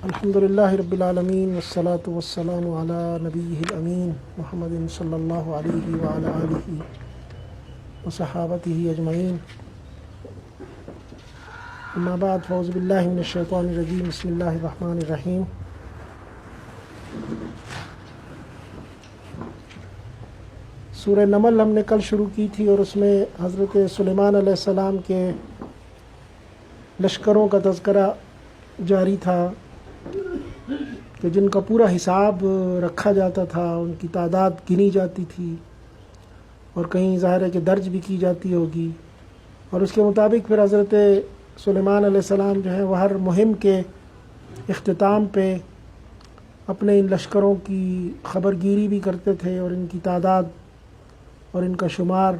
الحمد للہ رب العالمین والصلاة والسلام علی نبیہ الامین محمد صلی اللہ علیہ وعلی آلہ وصحابتہ اجمعین، اما بعد فاعوذ باللہ من الشیطان الرجیم، بسم اللہ الرحمن الرحیم۔ سورہ نمل ہم نے کل شروع کی تھی اور اس میں حضرت سلیمان علیہ السلام کے لشکروں کا تذکرہ جاری تھا کہ جن کا پورا حساب رکھا جاتا تھا، ان کی تعداد گنی جاتی تھی اور کہیں ظاہر ہے کہ درج بھی کی جاتی ہوگی، اور اس کے مطابق پھر حضرت سلیمان علیہ السلام جو ہے وہ ہر مہم کے اختتام پہ اپنے ان لشکروں کی خبر گیری بھی کرتے تھے اور ان کی تعداد اور ان کا شمار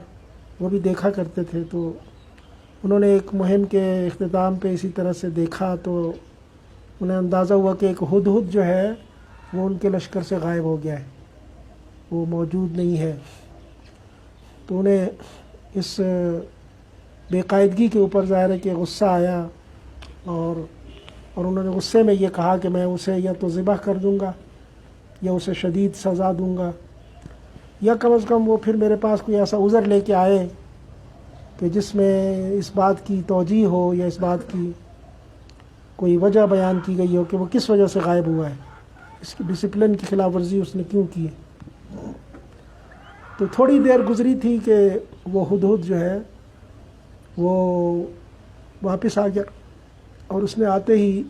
وہ بھی دیکھا کرتے تھے۔ تو انہوں نے ایک مہم کے اختتام پہ اسی طرح سے دیکھا تو انہیں اندازہ ہوا کہ ایک ہدہد جو ہے وہ ان کے لشکر سے غائب ہو گیا ہے، وہ موجود نہیں ہے۔ تو انہیں اس بے قاعدگی کے اوپر ظاہر ہے کہ غصہ آیا اور انہوں نے غصے میں یہ کہا کہ میں اسے یا تو ذبح کر دوں گا یا اسے شدید سزا دوں گا، یا کم از کم وہ پھر میرے پاس کوئی ایسا عذر لے کے آئے کہ جس میں اس بات کی توجیہ ہو یا اس بات کی کوئی وجہ بیان کی گئی ہو کہ وہ کس وجہ سے غائب ہوا ہے، اس کی ڈسپلن کی خلاف ورزی اس نے کیوں کی ہے۔ تو تھوڑی دیر گزری تھی کہ وہ ہدہد جو ہے وہ واپس آ گیا، اور اس نے آتے ہی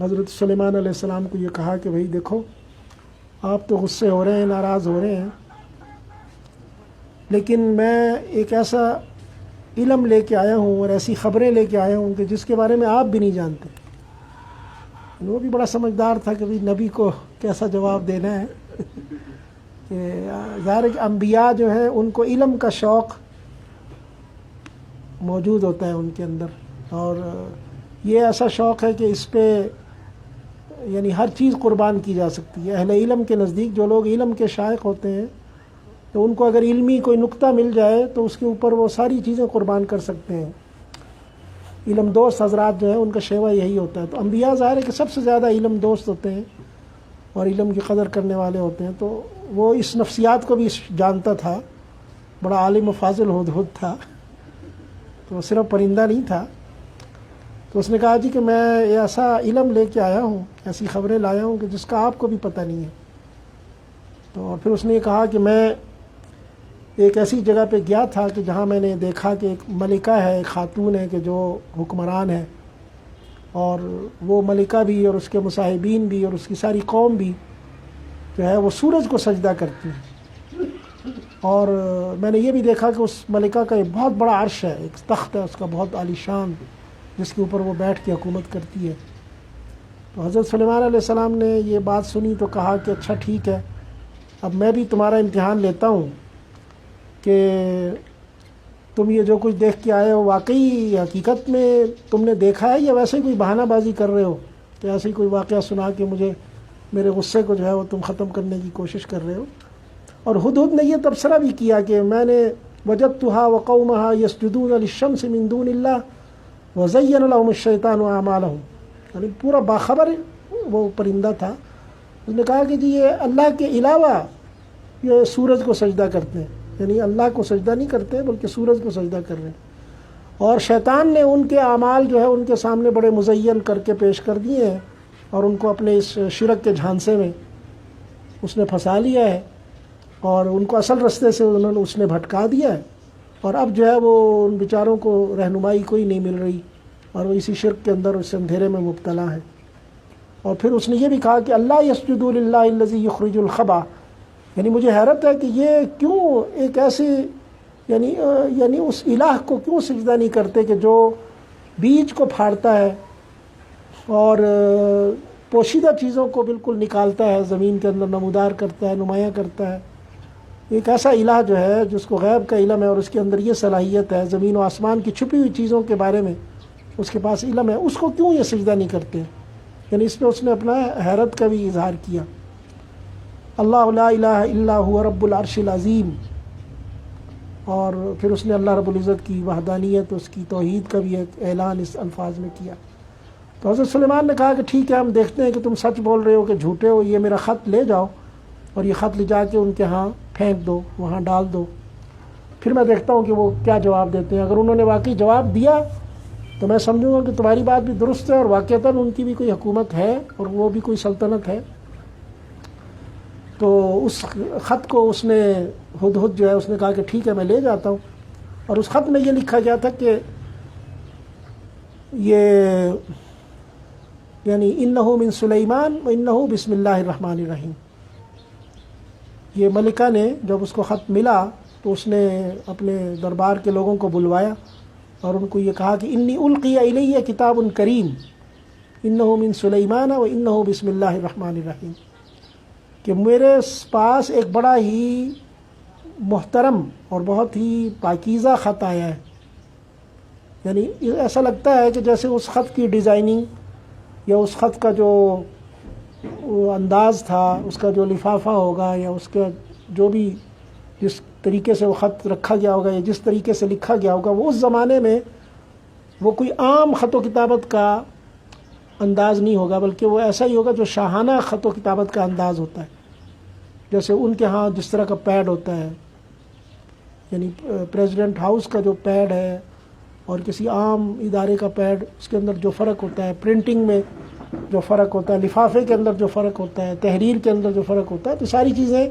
حضرت سلیمان علیہ السلام کو یہ کہا کہ بھئی دیکھو، آپ تو غصے ہو رہے ہیں، ناراض ہو رہے ہیں، لیکن میں ایک ایسا علم لے کے آیا ہوں اور ایسی خبریں لے کے آیا ہوں کہ جس کے بارے میں آپ بھی نہیں جانتے۔ وہ بھی بڑا سمجھدار تھا کہ بھئی نبی کو کیسا جواب دینا ہے کہ ظاہر ہے کہ انبیاء جو ہیں ان کو علم کا شوق موجود ہوتا ہے ان کے اندر، اور یہ ایسا شوق ہے کہ اس پہ یعنی ہر چیز قربان کی جا سکتی ہے۔ اہل علم کے نزدیک جو لوگ علم کے شائق ہوتے ہیں تو ان کو اگر علمی کوئی نقطہ مل جائے تو اس کے اوپر وہ ساری چیزیں قربان کر سکتے ہیں۔ علم دوست حضرات جو ہیں ان کا شیوہ یہی ہوتا ہے۔ تو انبیاء ظاہر ہے کہ سب سے زیادہ علم دوست ہوتے ہیں اور علم کی قدر کرنے والے ہوتے ہیں، تو وہ اس نفسیات کو بھی جانتا تھا۔ بڑا عالم و فاضل ہدہد تھا، تو صرف پرندہ نہیں تھا۔ تو اس نے کہا جی کہ میں ایسا علم لے کے آیا ہوں، ایسی خبریں لایا ہوں کہ جس کا آپ کو بھی پتہ نہیں ہے۔ تو پھر اس نے یہ کہا کہ میں ایک ایسی جگہ پہ گیا تھا کہ جہاں میں نے دیکھا کہ ایک ملکہ ہے، ایک خاتون ہے کہ جو حکمران ہے، اور وہ ملکہ بھی اور اس کے مصاحبین بھی اور اس کی ساری قوم بھی جو ہے وہ سورج کو سجدہ کرتی ہے، اور میں نے یہ بھی دیکھا کہ اس ملکہ کا ایک بہت بڑا عرش ہے، ایک تخت ہے اس کا بہت عالی شان، جس کے اوپر وہ بیٹھ کے حکومت کرتی ہے۔ تو حضرت سلیمان علیہ السلام نے یہ بات سنی تو کہا کہ اچھا ٹھیک ہے، اب میں بھی تمہارا امتحان لیتا ہوں کہ تم یہ جو کچھ دیکھ کے آئے ہو واقعی حقیقت میں تم نے دیکھا ہے یا ویسے کوئی بہانہ بازی کر رہے ہو کہ ایسے ہی کوئی واقعہ سنا کے مجھے میرے غصے کو جو ہے وہ تم ختم کرنے کی کوشش کر رہے ہو۔ اور ہدہد نے یہ تبصرہ بھی کیا کہ میں نے وجدتها وقومها يسجدون للشمس من دون الله وزين لهم الشيطان اعمالهم، یعنی پورا باخبر وہ پرندہ تھا۔ اس نے کہا کہ جی یہ اللہ کے علاوہ یہ سورج کو سجدہ کرتے ہیں، یعنی اللہ کو سجدہ نہیں کرتے بلکہ سورج کو سجدہ کر رہے ہیں، اور شیطان نے ان کے اعمال جو ہے ان کے سامنے بڑے مزین کر کے پیش کر دیے ہیں، اور ان کو اپنے اس شرک کے جھانسے میں اس نے پھنسا لیا ہے، اور ان کو اصل رستے سے اس نے بھٹکا دیا ہے، اور اب جو ہے وہ ان بیچاروں کو رہنمائی کوئی نہیں مل رہی، اور وہ اسی شرک کے اندر اس اندھیرے میں مبتلا ہے۔ اور پھر اس نے یہ بھی کہا کہ اللہ یسجدوا للہ الذی یخرج الخبا، یعنی مجھے حیرت ہے کہ یہ کیوں ایک ایسی یعنی اس الہ کو کیوں سجدہ نہیں کرتے کہ جو بیج کو پھاڑتا ہے اور پوشیدہ چیزوں کو بالکل نکالتا ہے، زمین کے اندر نمودار کرتا ہے، نمایاں کرتا ہے۔ ایک ایسا الہ جو ہے جس کو غیب کا علم ہے اور اس کے اندر یہ صلاحیت ہے، زمین و آسمان کی چھپی ہوئی چیزوں کے بارے میں اس کے پاس علم ہے، اس کو کیوں یہ سجدہ نہیں کرتے؟ یعنی اس پہ اس نے اپنا حیرت کا بھی اظہار کیا۔ اللہ لا الہ الا هو رب العرش العظیم، اور پھر اس نے اللہ رب العزت کی وحدانیت، اس کی توحید کا بھی ایک اعلان اس الفاظ میں کیا۔ تو حضرت سلیمان نے کہا کہ ٹھیک ہے، ہم دیکھتے ہیں کہ تم سچ بول رہے ہو کہ جھوٹے ہو، یہ میرا خط لے جاؤ اور یہ خط لے جا کے ان کے ہاں پھینک دو، وہاں ڈال دو، پھر میں دیکھتا ہوں کہ وہ کیا جواب دیتے ہیں۔ اگر انہوں نے واقعی جواب دیا تو میں سمجھوں گا کہ تمہاری بات بھی درست ہے اور واقعتاً ان کی بھی کوئی حکومت ہے اور وہ بھی کوئی سلطنت ہے۔ تو اس خط کو اس نے ہدہد جو ہے اس نے کہا کہ ٹھیک ہے میں لے جاتا ہوں، اور اس خط میں یہ لکھا گیا تھا کہ یہ یعنی انہ من سلیمان و انہ بسم اللہ الرحمن الرحیم۔ یہ ملکہ نے جب اس کو خط ملا تو اس نے اپنے دربار کے لوگوں کو بلوایا اور ان کو یہ کہا کہ انی القی الیہ کتاب کریم انہ من سلیمان و انہ بسم اللہ الرحمن الرحیم، کہ میرے پاس ایک بڑا ہی محترم اور بہت ہی پاکیزہ خط آیا ہے۔ یعنی ایسا لگتا ہے کہ جیسے اس خط کی ڈیزائننگ یا اس خط کا جو انداز تھا، اس کا جو لفافہ ہوگا یا اس کا جو بھی جس طریقے سے وہ خط رکھا گیا ہوگا یا جس طریقے سے لکھا گیا ہوگا، وہ اس زمانے میں وہ کوئی عام خط و کتابت کا انداز نہیں ہوگا، بلکہ وہ ایسا ہی ہوگا جو شاہانہ خط و کتابت کا انداز ہوتا ہے، جیسے ان کے ہاں جس طرح کا پیڈ ہوتا ہے، یعنی پریزیڈنٹ ہاؤس کا جو پیڈ ہے اور کسی عام ادارے کا پیڈ، اس کے اندر جو فرق ہوتا ہے، پرنٹنگ میں جو فرق ہوتا ہے، لفافے کے اندر جو فرق ہوتا ہے، تحریر کے اندر جو فرق ہوتا ہے، تو ساری چیزیں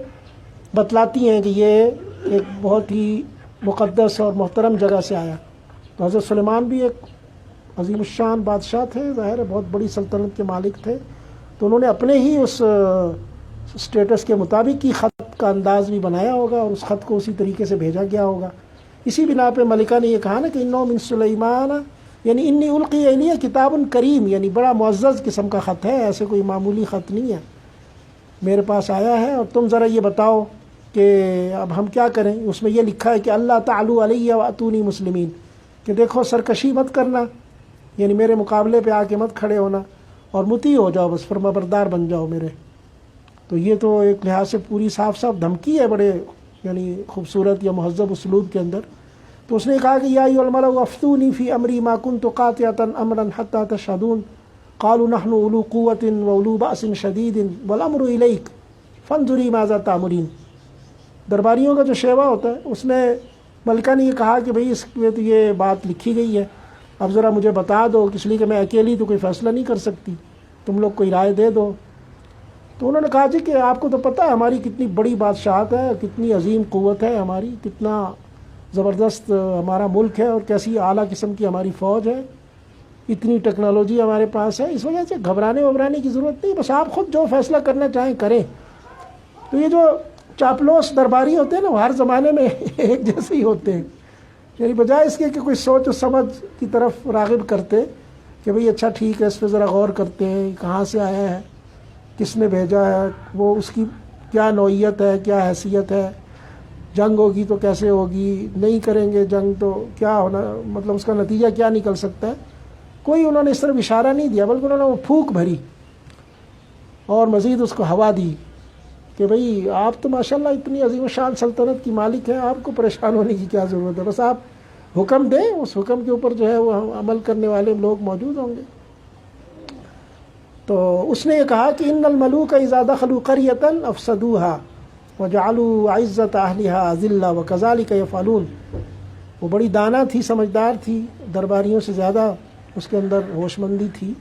بتلاتی ہیں کہ یہ ایک بہت ہی مقدس اور محترم جگہ سے آیا۔ تو حضرت سلیمان بھی ایک عظیم الشان بادشاہ تھے، ظاہر ہے بہت بڑی سلطنت کے مالک تھے، تو انہوں نے اپنے ہی اس اسٹیٹس کے مطابق ہی خط کا انداز بھی بنایا ہوگا اور اس خط کو اسی طریقے سے بھیجا گیا ہوگا۔ اسی بنا پہ ملکہ نے یہ کہا نا کہ انہ من سلیمان یعنی انی القی الیہ کتاب کریم، یعنی بڑا معزز قسم کا خط ہے، ایسے کوئی معمولی خط نہیں ہے، میرے پاس آیا ہے، اور تم ذرا یہ بتاؤ کہ اب ہم کیا کریں۔ اس میں یہ لکھا ہے کہ اللہ تعالی علیہ واتونی مسلمین، کہ دیکھو سرکشی مت کرنا، یعنی میرے مقابلے پہ آ کے مت کھڑے ہونا، اور مطیع ہو جاؤ، بس فرما بردار بن جاؤ میرے۔ تو یہ تو ایک لحاظ سے پوری صاف صاف دھمکی ہے، بڑے یعنی خوبصورت یا مہذب اسلوب کے اندر۔ تو اس نے کہا کہ یا ایھا الملأ افتونی فی امری ما کنت قاطعۃ امرا حتی تشہدون قالوا نحن اولو قوۃ واولو بأس شدید والامر الیک فانظری ماذا تأمرین۔ درباریوں کا جو شیوا ہوتا ہے، اس نے ملکہ نے یہ کہا کہ بھئی اس میں تو یہ بات لکھی گئی ہے، اب ذرا مجھے بتا دو، اس لیے کہ میں اکیلی تو کوئی فیصلہ نہیں کر سکتی، تم لوگ کوئی رائے دے دو۔ تو انہوں نے کہا جی کہ آپ کو تو پتہ ہے ہماری کتنی بڑی بادشاہت ہے، کتنی عظیم قوت ہے ہماری، کتنا زبردست ہمارا ملک ہے اور کیسی اعلیٰ قسم کی ہماری فوج ہے، اتنی ٹیکنالوجی ہمارے پاس ہے، اس وجہ سے گھبرانے کی ضرورت نہیں، بس آپ خود جو فیصلہ کرنا چاہیں کریں۔ تو یہ جو چاپلوس درباری ہوتے ہیں نا، وہ ہر زمانے میں ایک جیسے ہی ہوتے ہیں، یعنی بجائے اس کے کہ کوئی سوچ و سمجھ کی طرف راغب کرتے کہ بھئی اچھا ٹھیک ہے اس پہ ذرا غور کرتے ہیں، کہاں سے آیا ہے، کس نے بھیجا ہے، وہ اس کی کیا نوعیت ہے، کیا حیثیت ہے، جنگ ہوگی تو کیسے ہوگی، نہیں کریں گے جنگ تو کیا ہونا، مطلب اس کا نتیجہ کیا نکل سکتا ہے، کوئی انہوں نے اس طرف اشارہ نہیں دیا، بلکہ انہوں نے وہ پھونک بھری اور مزید اس کو ہوا دی کہ بھئی آپ تو ماشاءاللہ اتنی عظیم الشان سلطنت کی مالک ہیں، آپ کو پریشان ہونے کی کیا ضرورت ہے، بس آپ حکم دیں، اس حکم کے اوپر جو ہے وہ عمل کرنے والے لوگ موجود ہوں گے۔ تو اس نے یہ کہا کہ ان الملوک اذا دخلوا قریۃ افسدوها وجعلوا عزت اہلها اذلہ وکذلک یفعلون۔ وہ بڑی دانا تھی، سمجھدار تھی، درباریوں سے زیادہ اس کے اندر ہوش مندی تھی۔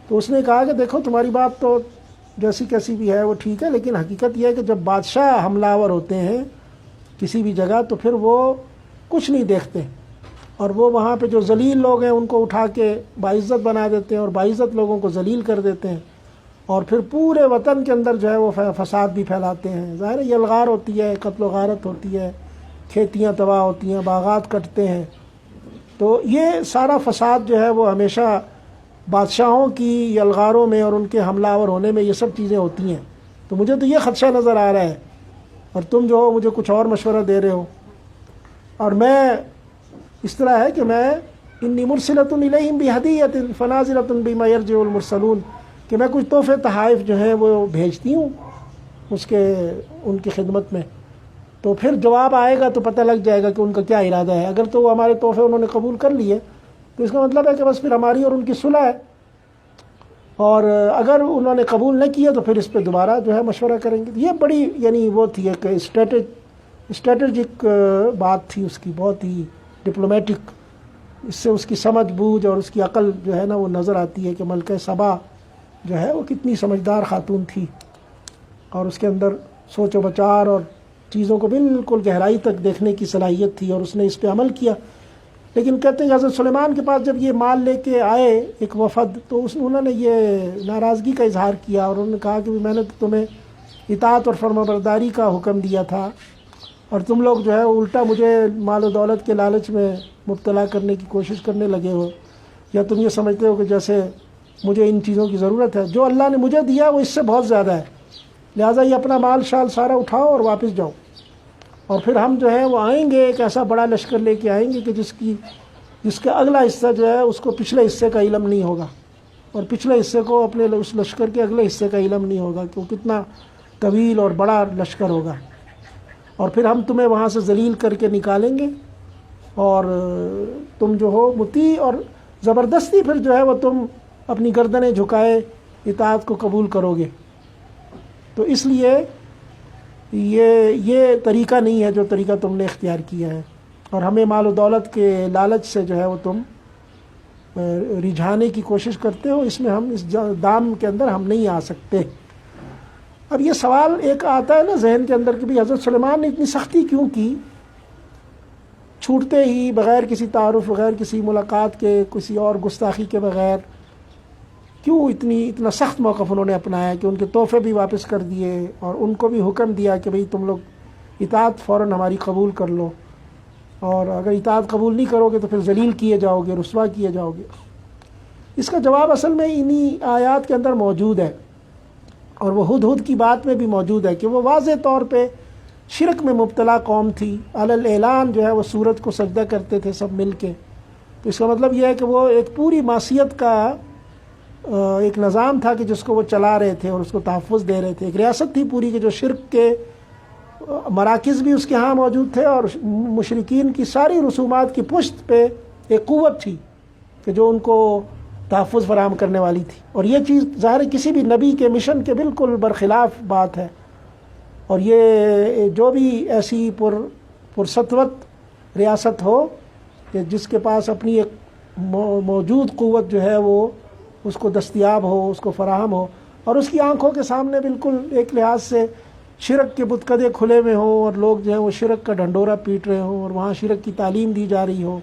تو اس نے کہا کہ دیکھو تمہاری بات تو جیسی کیسی بھی ہے وہ ٹھیک ہے، لیکن حقیقت یہ ہے کہ جب بادشاہ حملہ آور ہوتے ہیں کسی بھی جگہ تو پھر وہ کچھ نہیں دیکھتے، اور وہ وہاں پہ جو ذلیل لوگ ہیں ان کو اٹھا کے باعزت بنا دیتے ہیں اور باعزت لوگوں کو ذلیل کر دیتے ہیں، اور پھر پورے وطن کے اندر جو ہے وہ فساد بھی پھیلاتے ہیں۔ ظاہر ہے یہ الغار ہوتی ہے، قتل و غارت ہوتی ہے، کھیتیاں تباہ ہوتی ہیں، باغات کٹتے ہیں۔ تو یہ سارا فساد جو ہے وہ ہمیشہ بادشاہوں کی یلغاروں میں اور ان کے حملہ آور ہونے میں یہ سب چیزیں ہوتی ہیں۔ تو مجھے تو یہ خدشہ نظر آ رہا ہے، اور تم جو ہو مجھے کچھ اور مشورہ دے رہے ہو، اور میں اس طرح ہے کہ میں انی مرسلۃ الیہم بہدیۃ فناظرۃ بما یرجع المرسلون، کہ میں کچھ تحفے تحائف جو ہیں وہ بھیجتی ہوں ان کی خدمت میں، تو پھر جواب آئے گا تو پتہ لگ جائے گا کہ ان کا کیا ارادہ ہے۔ اگر تو وہ ہمارے تحفے انہوں نے قبول کر لیے تو اس کا مطلب ہے کہ بس پھر ہماری اور ان کی صلح ہے، اور اگر انہوں نے قبول نہ کیا تو پھر اس پہ دوبارہ جو ہے مشورہ کریں گے. یہ بڑی یعنی وہ تھی ایک اسٹریٹجک بات تھی اس کی، بہت ہی ڈپلومیٹک. اس سے اس کی سمجھ بوجھ اور اس کی عقل جو ہے نا وہ نظر آتی ہے کہ ملکہ سبا جو ہے وہ کتنی سمجھدار خاتون تھی، اور اس کے اندر سوچ و بچار اور چیزوں کو بالکل گہرائی تک دیکھنے کی صلاحیت تھی، اور اس نے اس پہ عمل کیا. لیکن کہتے ہیں کہ حضرت سلیمان کے پاس جب یہ مال لے کے آئے ایک وفد، تو انہوں نے یہ ناراضگی کا اظہار کیا، اور انہوں نے کہا کہ میں نے تو تمہیں اطاعت اور فرمانبرداری کا حکم دیا تھا، اور تم لوگ جو ہے الٹا مجھے مال و دولت کے لالچ میں مبتلا کرنے کی کوشش کرنے لگے ہو، یا تم یہ سمجھتے ہو کہ جیسے مجھے ان چیزوں کی ضرورت ہے. جو اللہ نے مجھے دیا وہ اس سے بہت زیادہ ہے، لہٰذا یہ اپنا مال شال سارا اٹھاؤ اور واپس جاؤ، اور پھر ہم جو ہے وہ آئیں گے، ایک ایسا بڑا لشکر لے کے آئیں گے کہ جس کا اگلا حصہ جو ہے اس کو پچھلے حصے کا علم نہیں ہوگا، اور پچھلے حصے کو اپنے اس لشکر کے اگلے حصے کا علم نہیں ہوگا کہ وہ کتنا طویل اور بڑا لشکر ہوگا. اور پھر ہم تمہیں وہاں سے ذلیل کر کے نکالیں گے، اور تم جو ہو مطیع، اور زبردستی پھر جو ہے وہ تم اپنی گردنیں جھکائے اطاعت کو قبول کرو گے. تو اس لیے یہ طریقہ نہیں ہے جو طریقہ تم نے اختیار کیا ہے، اور ہمیں مال و دولت کے لالچ سے جو ہے وہ تم رجھانے کی کوشش کرتے ہو، اس میں ہم اس دام کے اندر ہم نہیں آ سکتے. اب یہ سوال ایک آتا ہے نا ذہن کے اندر کہ بھی حضرت سلیمان نے اتنی سختی کیوں کی، چھوٹتے ہی بغیر کسی تعارف، بغیر کسی ملاقات کے، کسی اور گستاخی کے بغیر کیوں اتنا سخت موقف انہوں نے اپنایا کہ ان کے تحفے بھی واپس کر دیے، اور ان کو بھی حکم دیا کہ بھئی تم لوگ اطاعت فوراً ہماری قبول کر لو، اور اگر اطاعت قبول نہیں کرو گے تو پھر ذلیل کیے جاؤ گے، رسوا کیے جاؤ گے. اس کا جواب اصل میں انہی آیات کے اندر موجود ہے، اور وہ ہدہد کی بات میں بھی موجود ہے کہ وہ واضح طور پہ شرک میں مبتلا قوم تھی. علی الاعلان جو ہے وہ سورج کو سجدہ کرتے تھے سب مل کے. تو اس کا مطلب یہ ہے کہ وہ ایک پوری معصیت کا ایک نظام تھا کہ جس کو وہ چلا رہے تھے اور اس کو تحفظ دے رہے تھے. ایک ریاست تھی پوری کہ جو شرک کے مراکز بھی اس کے ہاں موجود تھے، اور مشرکین کی ساری رسومات کی پشت پہ ایک قوت تھی کہ جو ان کو تحفظ فراہم کرنے والی تھی. اور یہ چیز ظاہر کسی بھی نبی کے مشن کے بالکل برخلاف بات ہے. اور یہ جو بھی ایسی پرسطوت ریاست ہو کہ جس کے پاس اپنی ایک موجود قوت جو ہے وہ اس کو دستیاب ہو، اس کو فراہم ہو، اور اس کی آنکھوں کے سامنے بالکل ایک لحاظ سے شرک کے بتکدے کھلے میں ہوں، اور لوگ جو ہیں وہ شرک کا ڈھنڈورا پیٹ رہے ہوں، اور وہاں شرک کی تعلیم دی جا رہی ہو،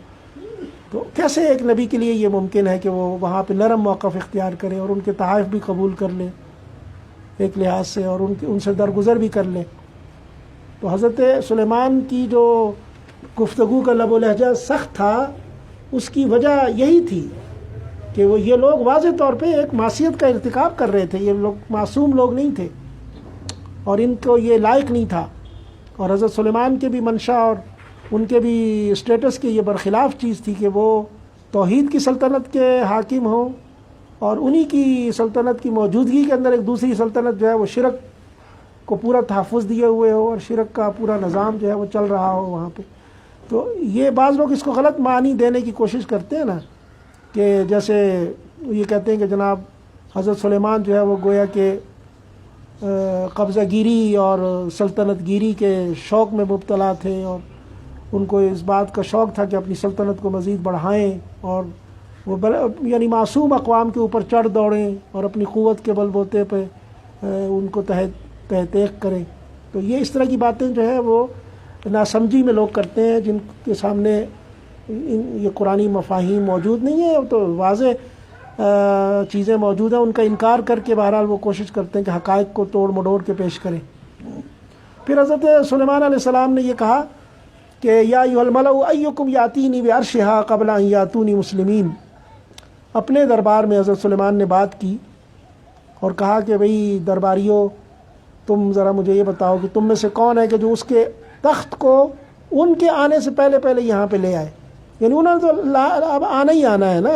تو کیسے ایک نبی کے لیے یہ ممکن ہے کہ وہ وہاں پہ نرم موقف اختیار کرے اور ان کے تحائف بھی قبول کر لے ایک لحاظ سے، اور ان سے درگزر بھی کر لے. تو حضرت سلیمان کی جو گفتگو کا لب و لہجہ سخت تھا، اس کی وجہ یہی تھی کہ یہ لوگ واضح طور پہ ایک معصیت کا ارتکاب کر رہے تھے. یہ لوگ معصوم لوگ نہیں تھے، اور ان کو یہ لائق نہیں تھا. اور حضرت سلیمان کے بھی منشا اور ان کے بھی اسٹیٹس کے یہ برخلاف چیز تھی کہ وہ توحید کی سلطنت کے حاکم ہوں، اور انہی کی سلطنت کی موجودگی کے اندر ایک دوسری سلطنت جو ہے وہ شرک کو پورا تحفظ دیے ہوئے ہو، اور شرک کا پورا نظام جو ہے وہ چل رہا ہو وہاں پہ. تو یہ بعض لوگ اس کو غلط معنی دینے کی کوشش کرتے ہیں نا، کہ جیسے یہ کہتے ہیں کہ جناب حضرت سلیمان جو ہے وہ گویا کہ قبضہ گیری اور سلطنت گیری کے شوق میں مبتلا تھے، اور ان کو اس بات کا شوق تھا کہ اپنی سلطنت کو مزید بڑھائیں، اور وہ یعنی معصوم اقوام کے اوپر چڑھ دوڑیں اور اپنی قوت کے بل بوتے پہ ان کو تحقیق کریں. تو یہ اس طرح کی باتیں جو ہے وہ ناسمجھی میں لوگ کرتے ہیں، جن کے سامنے یہ قرآنی مفاہیم موجود نہیں ہیں، تو واضح چیزیں موجود ہیں، ان کا انکار کر کے بہرحال وہ کوشش کرتے ہیں کہ حقائق کو توڑ مڈوڑ کے پیش کریں. پھر حضرت سلیمان علیہ السلام نے یہ کہا کہ یا ایھا الملأ ایکم یاتینی بعرشھا قبل ان یاتونی مسلمین. اپنے دربار میں حضرت سلیمان نے بات کی اور کہا کہ بھئی درباریوں، تم ذرا مجھے یہ بتاؤ کہ تم میں سے کون ہے کہ جو اس کے تخت کو ان کے آنے سے پہلے یہاں پہ لے آئے. یعنی انہوں نے تو اب آنا ہی آنا ہے نا.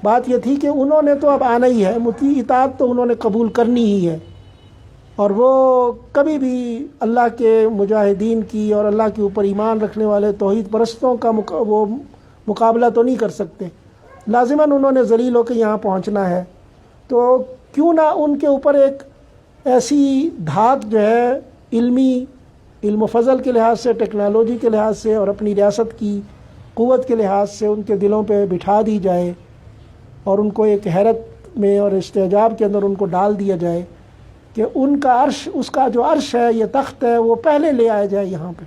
بات یہ تھی کہ انہوں نے تو اب آنا ہی ہے، مطیع اطاعت تو انہوں نے قبول کرنی ہی ہے، اور وہ کبھی بھی اللہ کے مجاہدین کی اور اللہ کے اوپر ایمان رکھنے والے توحید پرستوں کا وہ مقابلہ تو نہیں کر سکتے. لازماً انہوں نے ذلیل ہو کے یہاں پہنچنا ہے، تو کیوں نہ ان کے اوپر ایک ایسی دھات جو ہے علم و فضل کے لحاظ سے، ٹیکنالوجی کے لحاظ سے اور اپنی ریاست کی قوت کے لحاظ سے ان کے دلوں پہ بٹھا دی جائے اور ان کو ایک حیرت میں اور استعجاب کے اندر ان کو ڈال دیا جائے کہ ان کا عرش، اس کا جو عرش ہے، یہ تخت ہے، وہ پہلے لے آیا جائے یہاں پہ۔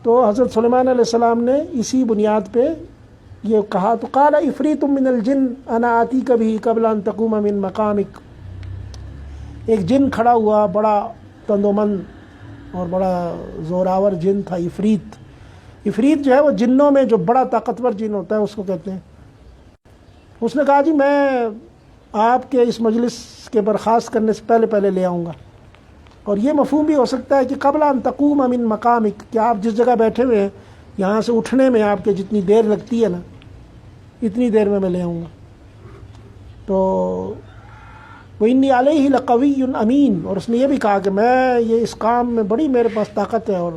تو حضرت سلیمان علیہ السلام نے اسی بنیاد پہ یہ کہا، تو قال عفریت من الجن انا آتیک بہ قبل ان تقوم من مقامک۔ ایک جن کھڑا ہوا، بڑا تندومند اور بڑا زوراور جن تھا، عفریت۔ عفریت جو ہے وہ جنوں میں جو بڑا طاقتور جن ہوتا ہے اس کو کہتے ہیں۔ اس نے کہا جی میں آپ کے اس مجلس کے برخاست کرنے سے پہلے لے آؤں گا۔ اور یہ مفہوم بھی ہو سکتا ہے کہ قبل ان تقوم من مقامک، کہ آپ جس جگہ بیٹھے ہوئے ہیں یہاں سے اٹھنے میں آپ کے جتنی دیر لگتی ہے نا، اتنی دیر میں لے آؤں گا۔ تو وَإِنِّي عَلَيْهِ لَقَوِيٌّ امین، اور اس نے یہ بھی کہا کہ میں یہ اس کام میں بڑی میرے پاس طاقت ہے اور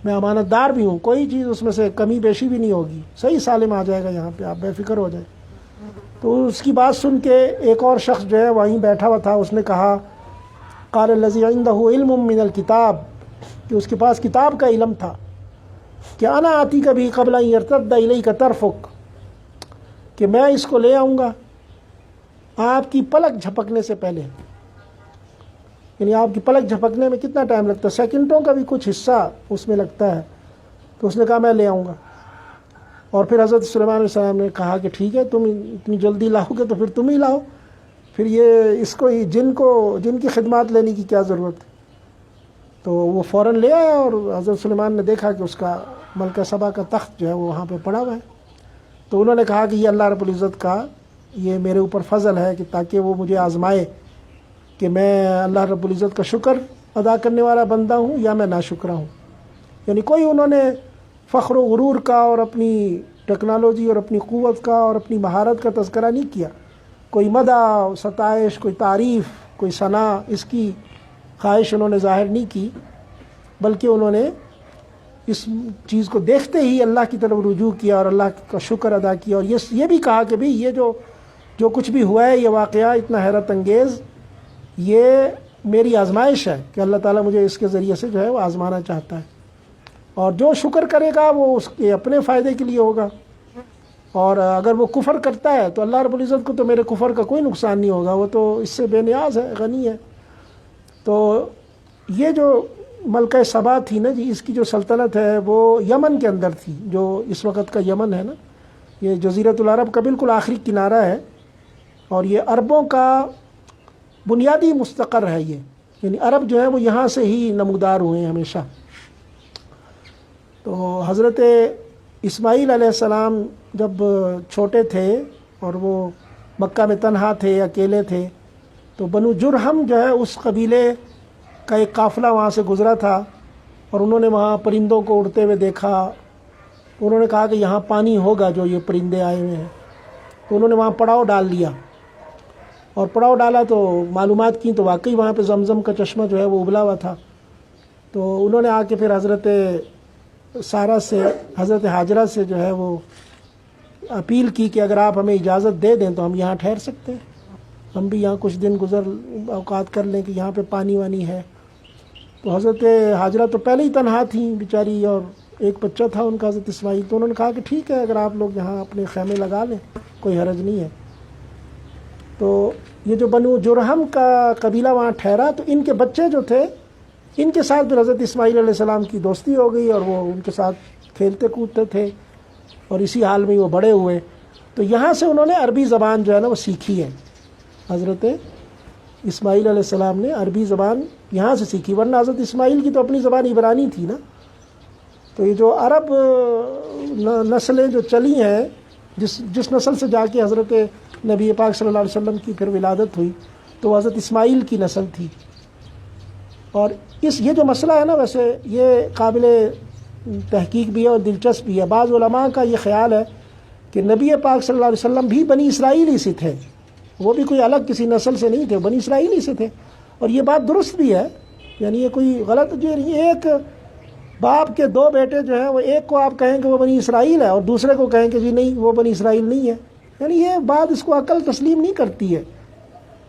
میں امانت دار بھی ہوں، کوئی چیز اس میں سے کمی بیشی بھی نہیں ہوگی، صحیح سالم آ جائے گا یہاں پہ، آپ بے فکر ہو جائیں۔ تو اس کی بات سن کے ایک اور شخص جو ہے وہیں بیٹھا ہوا تھا، اس نے کہا قال الذی عندہ علم من الکتاب، کہ اس کے پاس کتاب کا علم تھا، کہ انا آتیک بہ قبل ان یرتد الیک طرفک، کہ میں اس کو لے آؤں گا آپ کی پلک جھپکنے سے پہلے۔ یعنی آپ کی پلک جھپکنے میں کتنا ٹائم لگتا ہے؟ سیکنڈوں کا بھی کچھ حصہ اس میں لگتا ہے۔ تو اس نے کہا میں لے آؤں گا۔ اور پھر حضرت سلیمان علیہ السلام نے کہا کہ ٹھیک ہے، تم اتنی جلدی لاؤ گے تو پھر تم ہی لاؤ، پھر یہ اس کو جن کی خدمات لینے کی کیا ضرورت ہے۔ تو وہ فوراً لے آیا، اور حضرت سلیمان نے دیکھا کہ اس کا ملکہ سبا کا تخت جو ہے وہ وہاں پہ پڑا ہوا ہے۔ تو انہوں نے کہا کہ یہ اللہ رب العزت کا یہ میرے اوپر فضل ہے کہ تاکہ وہ مجھے آزمائے کہ میں اللہ رب العزت کا شکر ادا کرنے والا بندہ ہوں یا میں ناشکرہ ہوں۔ یعنی کوئی انہوں نے فخر و غرور کا اور اپنی ٹیکنالوجی اور اپنی قوت کا اور اپنی مہارت کا تذکرہ نہیں کیا، کوئی مدح، ستائش، کوئی تعریف، کوئی ثنا، اس کی خواہش انہوں نے ظاہر نہیں کی، بلکہ انہوں نے اس چیز کو دیکھتے ہی اللہ کی طرف رجوع کیا اور اللہ کا شکر ادا کیا، اور یہ بھی کہا کہ بھئی یہ جو کچھ بھی ہوا ہے، یہ واقعہ اتنا حیرت انگیز، یہ میری آزمائش ہے کہ اللہ تعالیٰ مجھے اس کے ذریعے سے جو ہے وہ آزمانا چاہتا ہے، اور جو شکر کرے گا وہ اس کے اپنے فائدے کے لیے ہوگا، اور اگر وہ کفر کرتا ہے تو اللہ رب العزت کو تو میرے کفر کا کوئی نقصان نہیں ہوگا، وہ تو اس سے بے نیاز ہے، غنی ہے۔ تو یہ جو ملکہ سبا تھی نا جی، اس کی جو سلطنت ہے وہ یمن کے اندر تھی، جو اس وقت کا یمن ہے نا، یہ جزیرۃ العرب کا بالکل آخری کنارہ ہے، اور یہ عربوں کا بنیادی مستقر ہے یہ، یعنی عرب جو ہے وہ یہاں سے ہی نمودار ہوئے ہیں ہمیشہ۔ تو حضرت اسماعیل علیہ السلام جب چھوٹے تھے اور وہ مکہ میں تنہا تھے، اکیلے تھے، تو بنو جرہم جو ہے اس قبیلے کا ایک قافلہ وہاں سے گزرا تھا، اور انہوں نے وہاں پرندوں کو اڑتے ہوئے دیکھا، تو انہوں نے کہا کہ یہاں پانی ہوگا جو یہ پرندے آئے ہوئے ہیں، تو انہوں نے وہاں پڑاؤ ڈال لیا، اور پڑاؤ ڈالا تو معلومات کی تو واقعی وہاں پہ زمزم کا چشمہ جو ہے وہ ابلا ہوا تھا۔ تو انہوں نے آ کے پھر حضرت سارہ سے، حضرت ہاجرہ سے جو ہے وہ اپیل کی کہ اگر آپ ہمیں اجازت دے دیں تو ہم یہاں ٹھہر سکتے ہیں، ہم بھی یہاں کچھ دن اوقات کر لیں کہ یہاں پہ پانی وانی ہے۔ تو حضرت ہاجرہ تو پہلے ہی تنہا تھیں بیچاری، اور ایک بچہ تھا ان کا حضرت اسماعیل، تو انہوں نے کہا کہ ٹھیک ہے اگر آپ لوگ یہاں اپنے خیمے لگا لیں کوئی حرج نہیں ہے۔ تو یہ جو بنو جرہم کا قبیلہ وہاں ٹھہرا، تو ان کے بچے جو تھے ان کے ساتھ پھر حضرت اسماعیل علیہ السلام کی دوستی ہو گئی، اور وہ ان کے ساتھ کھیلتے کودتے تھے، اور اسی حال میں وہ بڑے ہوئے۔ تو یہاں سے انہوں نے عربی زبان جو ہے نا وہ سیکھی ہے، حضرت اسماعیل علیہ السلام نے عربی زبان یہاں سے سیکھی، ورنہ حضرت اسماعیل کی تو اپنی زبان عبرانی تھی نا۔ تو یہ جو عرب نسلیں جو چلی ہیں، جس نسل سے جا کے حضرت نبی پاک صلی اللہ علیہ وسلم کی پھر ولادت ہوئی، تو حضرت اسماعیل کی نسل تھی۔ اور یہ جو مسئلہ ہے نا، ویسے یہ قابل تحقیق بھی ہے اور دلچسپ بھی ہے۔ بعض علماء کا یہ خیال ہے کہ نبی پاک صلی اللہ علیہ وسلم بھی بنی اسرائیل ہی سے تھے، وہ بھی کوئی الگ کسی نسل سے نہیں تھے، بنی اسرائیل ہی سے تھے، اور یہ بات درست بھی ہے، یعنی یہ کوئی غلط جو ایک باپ کے 2 بیٹے جو ہیں، وہ ایک کو آپ کہیں کہ وہ بنی اسرائیل ہے اور دوسرے کو کہیں کہ جی نہیں وہ بنی اسرائیل نہیں ہے، یعنی یہ بات اس کو عقل تسلیم نہیں کرتی ہے.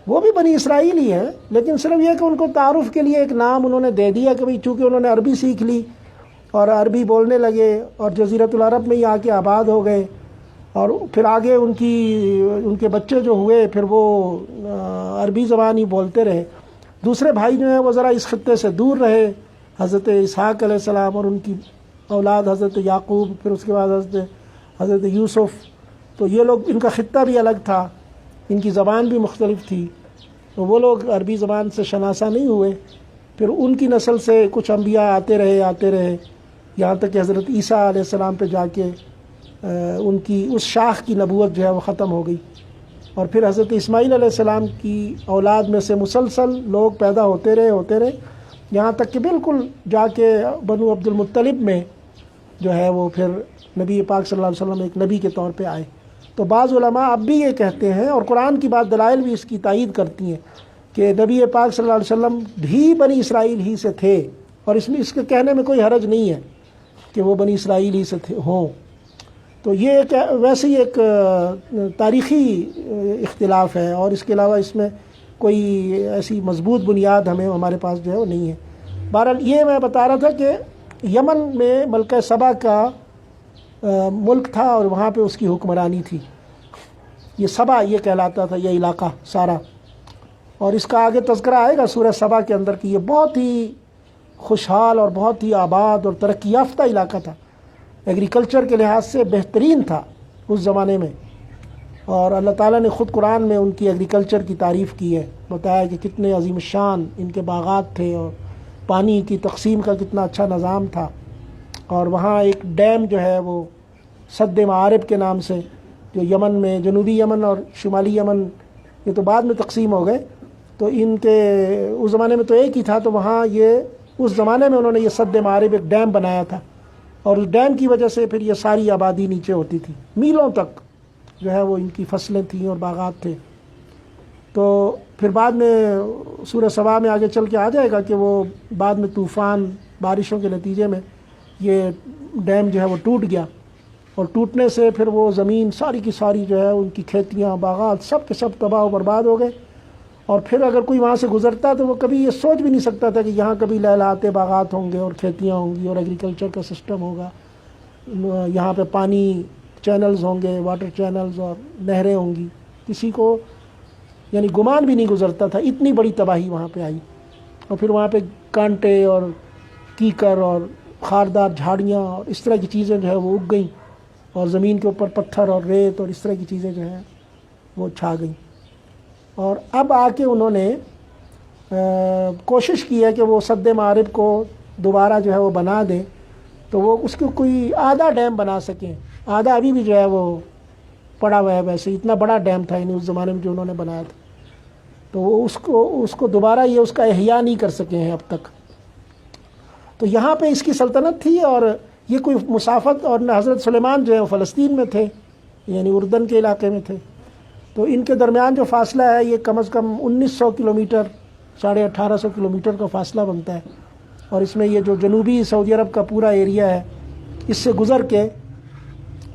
وہ بھی بنی اسرائیل ہی ہیں، لیکن صرف یہ کہ ان کو تعارف کے لیے ایک نام انہوں نے دے دیا کہ بھئی چونکہ انہوں نے عربی سیکھ لی اور عربی بولنے لگے اور جزیرۃ العرب میں ہی آ کے آباد ہو گئے، اور پھر آگے ان کے بچے جو ہوئے پھر وہ عربی زبان ہی بولتے رہے. دوسرے بھائی جو ہیں وہ ذرا اس خطے سے دور رہے، حضرت اسحاق علیہ السلام اور ان کی اولاد حضرت یعقوب، پھر اس کے بعد حضرت یوسف. تو یہ لوگ، ان کا خطہ بھی الگ تھا، ان کی زبان بھی مختلف تھی، تو وہ لوگ عربی زبان سے شناسا نہیں ہوئے. پھر ان کی نسل سے کچھ انبیاء آتے رہے یہاں تک کہ حضرت عیسیٰ علیہ السلام پہ جا کے ان کی اس شاخ کی نبوت جو ہے وہ ختم ہو گئی. اور پھر حضرت اسماعیل علیہ السلام کی اولاد میں سے مسلسل لوگ پیدا ہوتے رہے یہاں تک کہ بالکل جا کے بنو عبد المطلب میں جو ہے وہ پھر نبی پاک صلی اللہ علیہ وسلم ایک نبی کے طور پہ آئے. تو بعض علماء اب بھی یہ کہتے ہیں، اور قرآن کی بات دلائل بھی اس کی تائید کرتی ہیں، کہ نبی پاک صلی اللہ علیہ وسلم بھی بنی اسرائیل ہی سے تھے، اور اس میں اس کے کہنے میں کوئی حرج نہیں ہے کہ وہ بنی اسرائیل ہی سے ہوں. تو یہ ویسے ہی ایک تاریخی اختلاف ہے، اور اس کے علاوہ اس میں کوئی ایسی مضبوط بنیاد ہمارے پاس جو ہے وہ نہیں ہے. بہرحال یہ میں بتا رہا تھا کہ یمن میں ملکہ سبا کا ملک تھا اور وہاں پہ اس کی حکمرانی تھی. یہ سبا یہ کہلاتا تھا، یہ علاقہ سارا. اور اس کا آگے تذکرہ آئے گا سورہ سبا کے اندر کہ یہ بہت ہی خوشحال اور بہت ہی آباد اور ترقی یافتہ علاقہ تھا، ایگریکلچر کے لحاظ سے بہترین تھا اس زمانے میں. اور اللہ تعالیٰ نے خود قرآن میں ان کی ایگریکلچر کی تعریف کی ہے، بتایا کہ کتنے عظیم الشان ان کے باغات تھے اور پانی کی تقسیم کا کتنا اچھا نظام تھا. اور وہاں ایک ڈیم جو ہے وہ سد معارب کے نام سے، جو یمن میں جنوبی یمن اور شمالی یمن یہ تو بعد میں تقسیم ہو گئے، تو ان کے اس زمانے میں تو ایک ہی تھا. تو وہاں اس زمانے میں انہوں نے یہ سد معارب ایک ڈیم بنایا تھا، اور اس ڈیم کی وجہ سے پھر یہ ساری آبادی نیچے ہوتی تھی، میلوں تک جو ہے وہ ان کی فصلیں تھیں اور باغات تھے. تو پھر بعد میں سورہ سبا میں آگے چل کے آ جائے گا کہ وہ بعد میں طوفان بارشوں کے نتیجے میں یہ ڈیم جو ہے وہ ٹوٹ گیا، اور ٹوٹنے سے پھر وہ زمین ساری کی ساری جو ہے ان کی کھیتیاں باغات سب کے سب تباہ و برباد ہو گئے. اور پھر اگر کوئی وہاں سے گزرتا تو وہ کبھی یہ سوچ بھی نہیں سکتا تھا کہ یہاں کبھی لہلاتے باغات ہوں گے اور کھیتیاں ہوں گی اور ایگریکلچر کا سسٹم ہوگا، یہاں پہ پانی چینلز ہوں گے، واٹر چینلز اور نہریں ہوں گی. کسی کو یعنی گمان بھی نہیں گزرتا تھا، اتنی بڑی تباہی وہاں پہ آئی. اور پھر وہاں پہ کانٹے اور کیکر اور خاردار جھاڑیاں اور اس طرح کی چیزیں جو ہے وہ اگ گئیں، اور زمین کے اوپر پتھر اور ریت اور اس طرح کی چیزیں جو ہیں وہ چھا گئیں. اور اب آ کے انہوں نے کوشش کی ہے کہ وہ سد معارب کو دوبارہ جو ہے وہ بنا دیں، تو وہ اس کو کوئی آدھا ڈیم بنا سکیں. آدھا ابھی بھی جو ہے وہ پڑا ہوا ہے، ویسے اتنا بڑا ڈیم تھا اس زمانے میں جو انہوں نے بنایا تھا، تو وہ اس کو دوبارہ یہ اس کا احیاء نہیں کر سکے ہیں اب تک. تو یہاں پہ اس کی سلطنت تھی، اور یہ کوئی مسافت، اور حضرت سلیمان جو ہے وہ فلسطین میں تھے، یعنی اردن کے علاقے میں تھے. تو ان کے درمیان جو فاصلہ ہے یہ کم از کم 1900 کلومیٹر، 1850 کلومیٹر کا فاصلہ بنتا ہے. اور اس میں یہ جو جنوبی سعودی عرب کا پورا ایریا ہے، اس سے گزر کے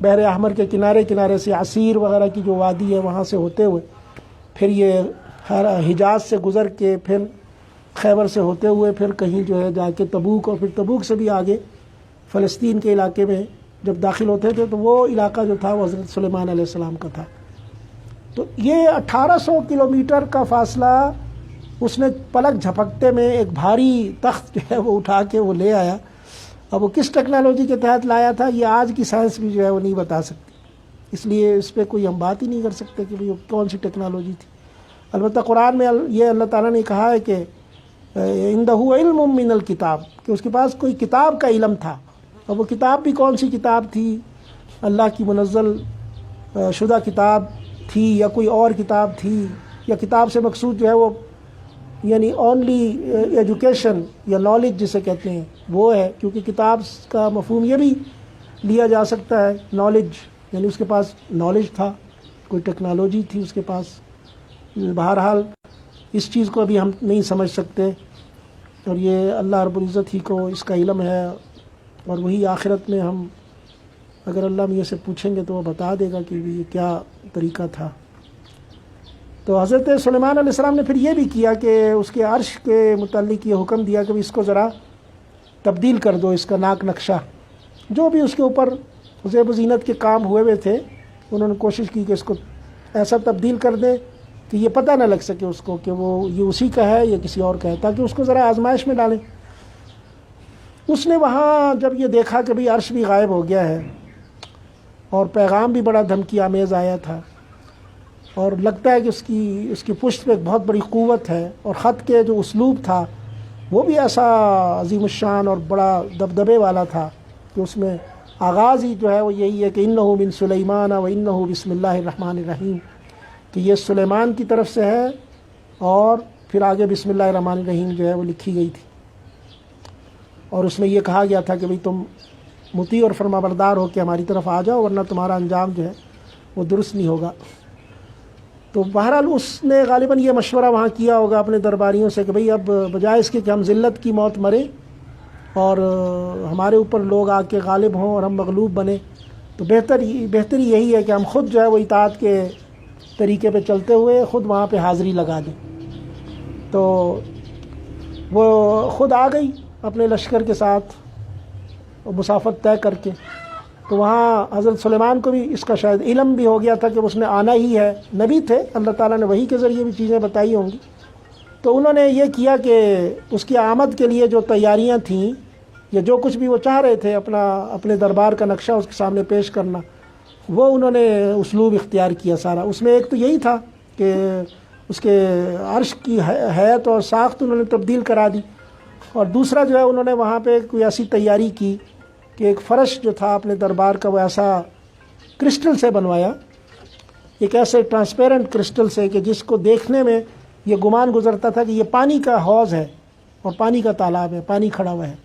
بحر احمر کے کنارے سے عسیر وغیرہ کی جو وادی ہے وہاں سے ہوتے ہوئے پھر یہ حجاز سے گزر کے پھر خیبر سے ہوتے ہوئے پھر کہیں جو ہے جا کے تبوک، اور پھر تبوک سے بھی آگے فلسطین کے علاقے میں جب داخل ہوتے تھے تو وہ علاقہ جو تھا وہ حضرت سلیمان علیہ السلام کا تھا. تو یہ 1800 کلومیٹر کا فاصلہ اس نے پلک جھپکتے میں ایک بھاری تخت جو ہے وہ اٹھا کے وہ لے آیا. اب وہ کس ٹیکنالوجی کے تحت لایا تھا یہ آج کی سائنس بھی جو ہے وہ نہیں بتا سکتی، اس لیے اس پہ کوئی ہم بات ہی نہیں کر سکتے کہ وہ کون سی ٹیکنالوجی تھی. البتہ قرآن میں یہ اللہ تعالیٰ نے کہا ہے کہ عندہ علم من الکتاب، کہ اس کے پاس کوئی کتاب کا علم تھا. اور وہ کتاب بھی کون سی کتاب تھی؟ اللہ کی منزل شدہ کتاب تھی یا کوئی اور کتاب تھی، یا کتاب سے مقصود جو ہے وہ یعنی اونلی ایجوکیشن یا نالج جسے کہتے ہیں وہ ہے، کیونکہ کتاب کا مفہوم یہ بھی لیا جا سکتا ہے نالج، یعنی اس کے پاس نالج تھا، کوئی ٹیکنالوجی تھی اس کے پاس. بہرحال اس چیز کو ابھی ہم نہیں سمجھ سکتے، اور یہ اللہ رب العزت ہی کو اس کا علم ہے، اور وہی آخرت میں ہم اگر اللہ میاں سے پوچھیں گے تو وہ بتا دے گا کہ یہ کیا طریقہ تھا۔ تو حضرت سلیمان علیہ السلام نے پھر یہ بھی کیا کہ اس کے عرش کے متعلق یہ حکم دیا کہ اس کو ذرا تبدیل کر دو، اس کا ناک نقشہ جو بھی اس کے اوپر زیب و زینت کے کام ہوئے تھے، انہوں نے کوشش کی کہ اس کو ایسا تبدیل کر دیں کہ یہ پتہ نہ لگ سکے اس کو کہ وہ یہ اسی کا ہے یا کسی اور کا ہے، تاکہ اس کو ذرا آزمائش میں ڈالیں۔ اس نے وہاں جب یہ دیکھا کہ بھئی عرش بھی غائب ہو گیا ہے اور پیغام بھی بڑا دھمکی آمیز آیا تھا، اور لگتا ہے کہ اس کی پشت پہ ایک بہت بڑی قوت ہے، اور خط کے جو اسلوب تھا وہ بھی ایسا عظیم الشان اور بڑا دبدبے والا تھا کہ اس میں آغاز ہی جو ہے وہ یہی ہے کہ انہ من سلیمان و انہ بسم اللہ الرحمن الرحیم، کہ یہ سلیمان کی طرف سے ہے، اور پھر آگے بسم اللہ الرحمن الرحیم جو ہے وہ لکھی گئی تھی، اور اس میں یہ کہا گیا تھا کہ بھئی تم مطیع اور فرما بردار ہو کے ہماری طرف آ جاؤ، ورنہ تمہارا انجام جو ہے وہ درست نہیں ہوگا۔ تو بہرحال اس نے غالباً یہ مشورہ وہاں کیا ہوگا اپنے درباریوں سے کہ بھئی اب بجائے اس کے کہ ہم ذلت کی موت مریں اور ہمارے اوپر لوگ آ کے غالب ہوں اور ہم مغلوب بنیں، تو بہتری یہی ہے کہ ہم خود جو ہے وہ اطاعت کے طریقے پہ چلتے ہوئے خود وہاں پہ حاضری لگا دیں۔ تو وہ خود آ گئی اپنے لشکر کے ساتھ مسافت طے کر کے۔ تو وہاں حضرت سلیمان کو بھی اس کا شاید علم بھی ہو گیا تھا کہ اس نے آنا ہی ہے، نبی تھے، اللہ تعالیٰ نے وحی کے ذریعے بھی چیزیں بتائی ہوں گی۔ تو انہوں نے یہ کیا کہ اس کی آمد کے لیے جو تیاریاں تھیں یا جو کچھ بھی وہ چاہ رہے تھے اپنے دربار کا نقشہ اس کے سامنے پیش کرنا، وہ انہوں نے اسلوب اختیار کیا سارا۔ اس میں ایک تو یہی تھا کہ اس کے عرش کی حیت اور ساخت انہوں نے تبدیل کرا دی، اور دوسرا جو ہے انہوں نے وہاں پہ کوئی ایسی تیاری کی کہ ایک فرش جو تھا اپنے دربار کا وہ ایسا کرسٹل سے بنوایا، ایک ایسے ٹرانسپیرنٹ کرسٹل سے کہ جس کو دیکھنے میں یہ گمان گزرتا تھا کہ یہ پانی کا حوض ہے اور پانی کا تالاب ہے، پانی کھڑا ہوا ہے،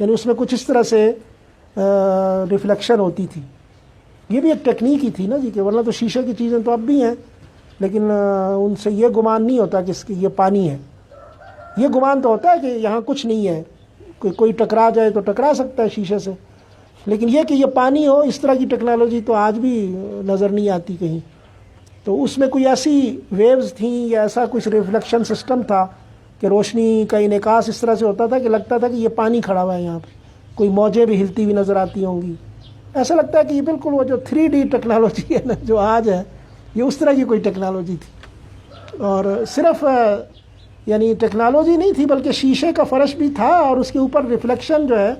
یعنی اس میں کچھ اس طرح سے ریفلیکشن ہوتی تھی۔ یہ بھی ایک ٹیکنیک ہی تھی نا جی، کہ ورنہ تو شیشے کی چیزیں تو اب بھی ہیں، لیکن ان سے یہ گمان نہیں ہوتا کہ یہ پانی ہے۔ یہ گمان تو ہوتا ہے کہ یہاں کچھ نہیں ہے، کوئی ٹکرا جائے تو ٹکرا سکتا ہے شیشے سے، لیکن یہ کہ یہ پانی ہو، اس طرح کی ٹیکنالوجی تو آج بھی نظر نہیں آتی کہیں۔ تو اس میں کوئی ایسی ویوز تھیں یا ایسا کچھ ریفلیکشن سسٹم تھا کہ روشنی کا انعکاس اس طرح سے ہوتا تھا کہ لگتا تھا کہ یہ پانی کھڑا ہوا ہے یہاں پہ، کوئی موجیں بھی ہلتی ہوئی نظر آتی ہوں گی۔ ایسا لگتا ہے کہ یہ بالکل وہ جو 3D ٹیکنالوجی ہے نا جو آج ہے، یہ اس طرح کی کوئی ٹیکنالوجی تھی، اور صرف یعنی ٹیکنالوجی نہیں تھی بلکہ شیشے کا فرش بھی تھا، اور اس کے اوپر ریفلیکشن جو ہے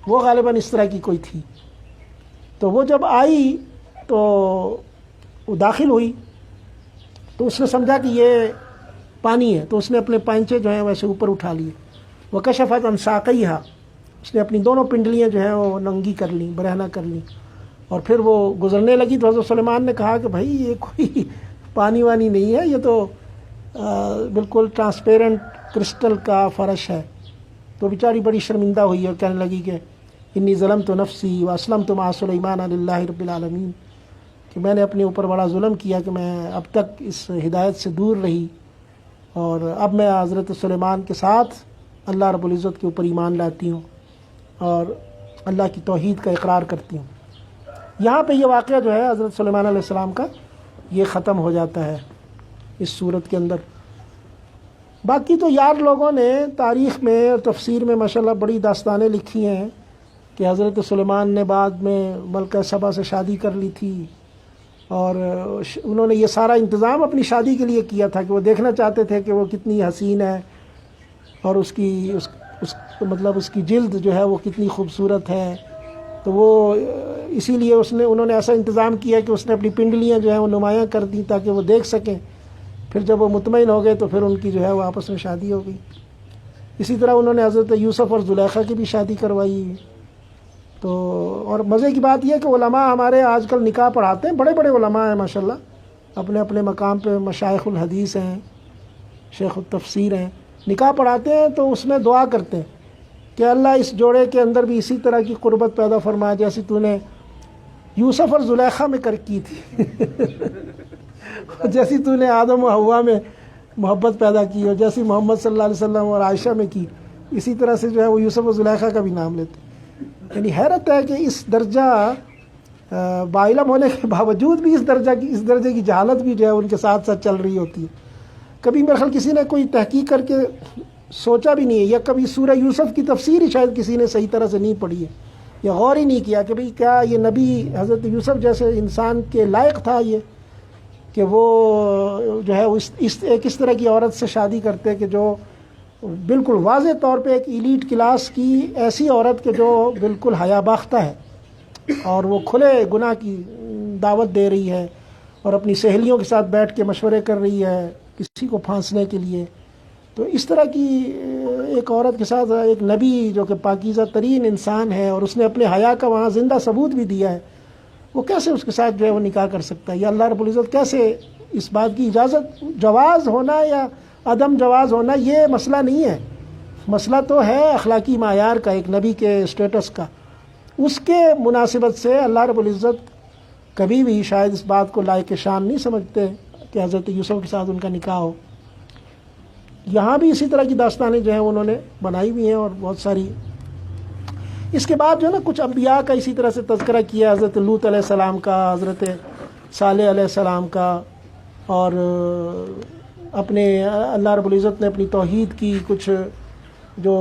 وہ غالباً اس طرح کی کوئی تھی۔ تو وہ جب آئی تو وہ داخل ہوئی تو اس نے سمجھا کہ یہ پانی ہے، تو اس نے اپنے پائنچے جو ہیں ویسے اوپر اٹھا لیے، وَكَشَفَتْ عَنْ سَاقَيْهَا، اس نے اپنی دونوں پنڈلیاں جو ہیں وہ ننگی کر لیں، برہنہ کر لیں، اور پھر وہ گزرنے لگی۔ تو حضرت سلیمان نے کہا کہ بھائی یہ کوئی پانی وانی نہیں ہے، یہ تو بالکل ٹرانسپیرنٹ کرسٹل کا فرش ہے۔ تو بیچاری بڑی شرمندہ ہوئی اور کہنے لگی کہ انی ظلمت نفسی واسلمت مع سلیمان للہ رب العالمین، کہ میں نے اپنے اوپر بڑا ظلم کیا کہ میں اب تک اس ہدایت سے دور رہی، اور اب میں حضرت سلیمان کے ساتھ اللہ رب العزت کے اوپر ایمان لاتی ہوں اور اللہ کی توحید کا اقرار کرتی ہوں۔ یہاں پہ یہ واقعہ جو ہے حضرت سلیمان علیہ السلام کا یہ ختم ہو جاتا ہے اس صورت کے اندر۔ باقی تو یار لوگوں نے تاریخ میں اور تفسیر میں ماشاءاللہ بڑی داستانیں لکھی ہیں کہ حضرت سلیمان نے بعد میں ملکہ سبا سے شادی کر لی تھی، اور انہوں نے یہ سارا انتظام اپنی شادی کے لیے کیا تھا کہ وہ دیکھنا چاہتے تھے کہ وہ کتنی حسین ہے، اور اس کی جلد جو ہے وہ کتنی خوبصورت ہے۔ تو وہ اسی لیے انہوں نے ایسا انتظام کیا کہ اس نے اپنی پنڈلیاں جو ہیں وہ نمایاں کر دیں تاکہ وہ دیکھ سکیں۔ پھر جب وہ مطمئن ہو گئے تو پھر ان کی جو ہے وہ آپس میں شادی ہو گئی۔ اسی طرح انہوں نے حضرت یوسف اور زلیخا کی بھی شادی کروائی۔ تو اور مزے کی بات یہ ہے کہ علماء ہمارے آج کل نکاح پڑھاتے ہیں، بڑے بڑے علماء ہیں ماشاءاللہ، اپنے اپنے مقام پہ مشائخ الحدیث ہیں، شیخ التفسیر ہیں، نکاح پڑھاتے ہیں تو اس میں دعا کرتے ہیں کہ اللہ اس جوڑے کے اندر بھی اسی طرح کی قربت پیدا فرما جیسی تو نے یوسف اور زلیخا میں کی تھی جیسی تو نے آدم و حوا میں محبت پیدا کی، اور جیسی محمد صلی اللہ علیہ وسلم اور عائشہ میں کی، اسی طرح سے جو ہے وہ یوسف و زلیخا کا بھی نام لیتے ہیں۔ یعنی حیرت ہے کہ اس درجہ باعلم ہونے کے باوجود بھی اس درجے کی جہالت بھی جو ہے ان کے ساتھ ساتھ چل رہی ہوتی ہے. کبھی میرے خیال کسی نے کوئی تحقیق کر کے سوچا بھی نہیں ہے، یا کبھی سورہ یوسف کی تفسیر ہی شاید کسی نے صحیح طرح سے نہیں پڑھی ہے، یا غور ہی نہیں کیا کہ بھئی کیا یہ نبی حضرت یوسف جیسے انسان کے لائق تھا یہ کہ وہ جو ہے ایک اس طرح کی عورت سے شادی کرتے کہ جو بالکل واضح طور پہ ایک ایلیٹ کلاس کی ایسی عورت کہ جو بالکل حیا باختہ ہے اور وہ کھلے گناہ کی دعوت دے رہی ہے اور اپنی سہیلیوں کے ساتھ بیٹھ کے مشورے کر رہی ہے کسی کو پھانسنے کے لیے. تو اس طرح کی ایک عورت کے ساتھ ایک نبی جو کہ پاکیزہ ترین انسان ہے اور اس نے اپنے حیا کا وہاں زندہ ثبوت بھی دیا ہے، وہ کیسے اس کے ساتھ جو ہے وہ نکاح کر سکتا ہے؟ یا اللہ رب العزت کیسے اس بات کی اجازت، جواز ہونا یا عدم جواز ہونا یہ مسئلہ نہیں ہے، مسئلہ تو ہے اخلاقی معیار کا، ایک نبی کے اسٹیٹس کا. اس کے مناسبت سے اللہ رب العزت کبھی بھی شاید اس بات کو لائق شان نہیں سمجھتے کہ حضرت یوسف کے ساتھ ان کا نکاح ہو. یہاں بھی اسی طرح کی داستانیں جو ہیں انہوں نے بنائی ہوئی ہیں اور بہت ساری. اس کے بعد جو ہے نا کچھ انبیاء کا اسی طرح سے تذکرہ کیا، حضرت لوط علیہ السلام کا، حضرت صالح علیہ السلام کا، اور اپنے اللہ رب العزت نے اپنی توحید کی کچھ جو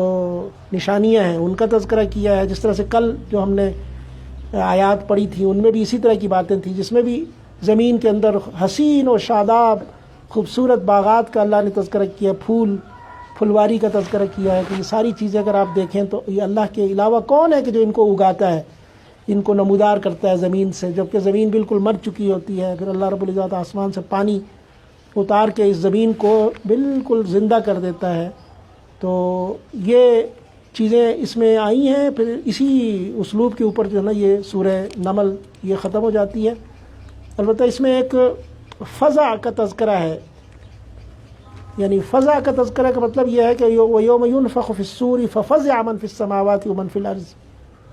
نشانیاں ہیں ان کا تذکرہ کیا ہے. جس طرح سے کل جو ہم نے آیات پڑھی تھی ان میں بھی اسی طرح کی باتیں تھیں، جس میں بھی زمین کے اندر حسین و شاداب خوبصورت باغات کا اللہ نے تذکرہ کیا، پھلواری کا تذکرہ کیا ہے کہ یہ ساری چیزیں اگر آپ دیکھیں تو یہ اللہ کے علاوہ کون ہے کہ جو ان کو اگاتا ہے، ان کو نمودار کرتا ہے زمین سے، جبکہ زمین بالکل مر چکی ہوتی ہے. پھر اللہ رب العزت آسمان سے پانی اتار کے اس زمین کو بالکل زندہ کر دیتا ہے. تو یہ چیزیں اس میں آئی ہیں. پھر اسی اسلوب کے اوپر جو ہے نا یہ سورہ نمل یہ ختم ہو جاتی ہے. البتہ اس میں ایک فضا کا تذکرہ ہے، یعنی فضا کا تذکرہ کا مطلب یہ ہے کہ وَيَوْمَ يُنْفَخُ فِي الصُّورِ فَفَزِعَ مَنْ فِي السَّمَاوَاتِ وَمَنْ فِي الْأَرْضِ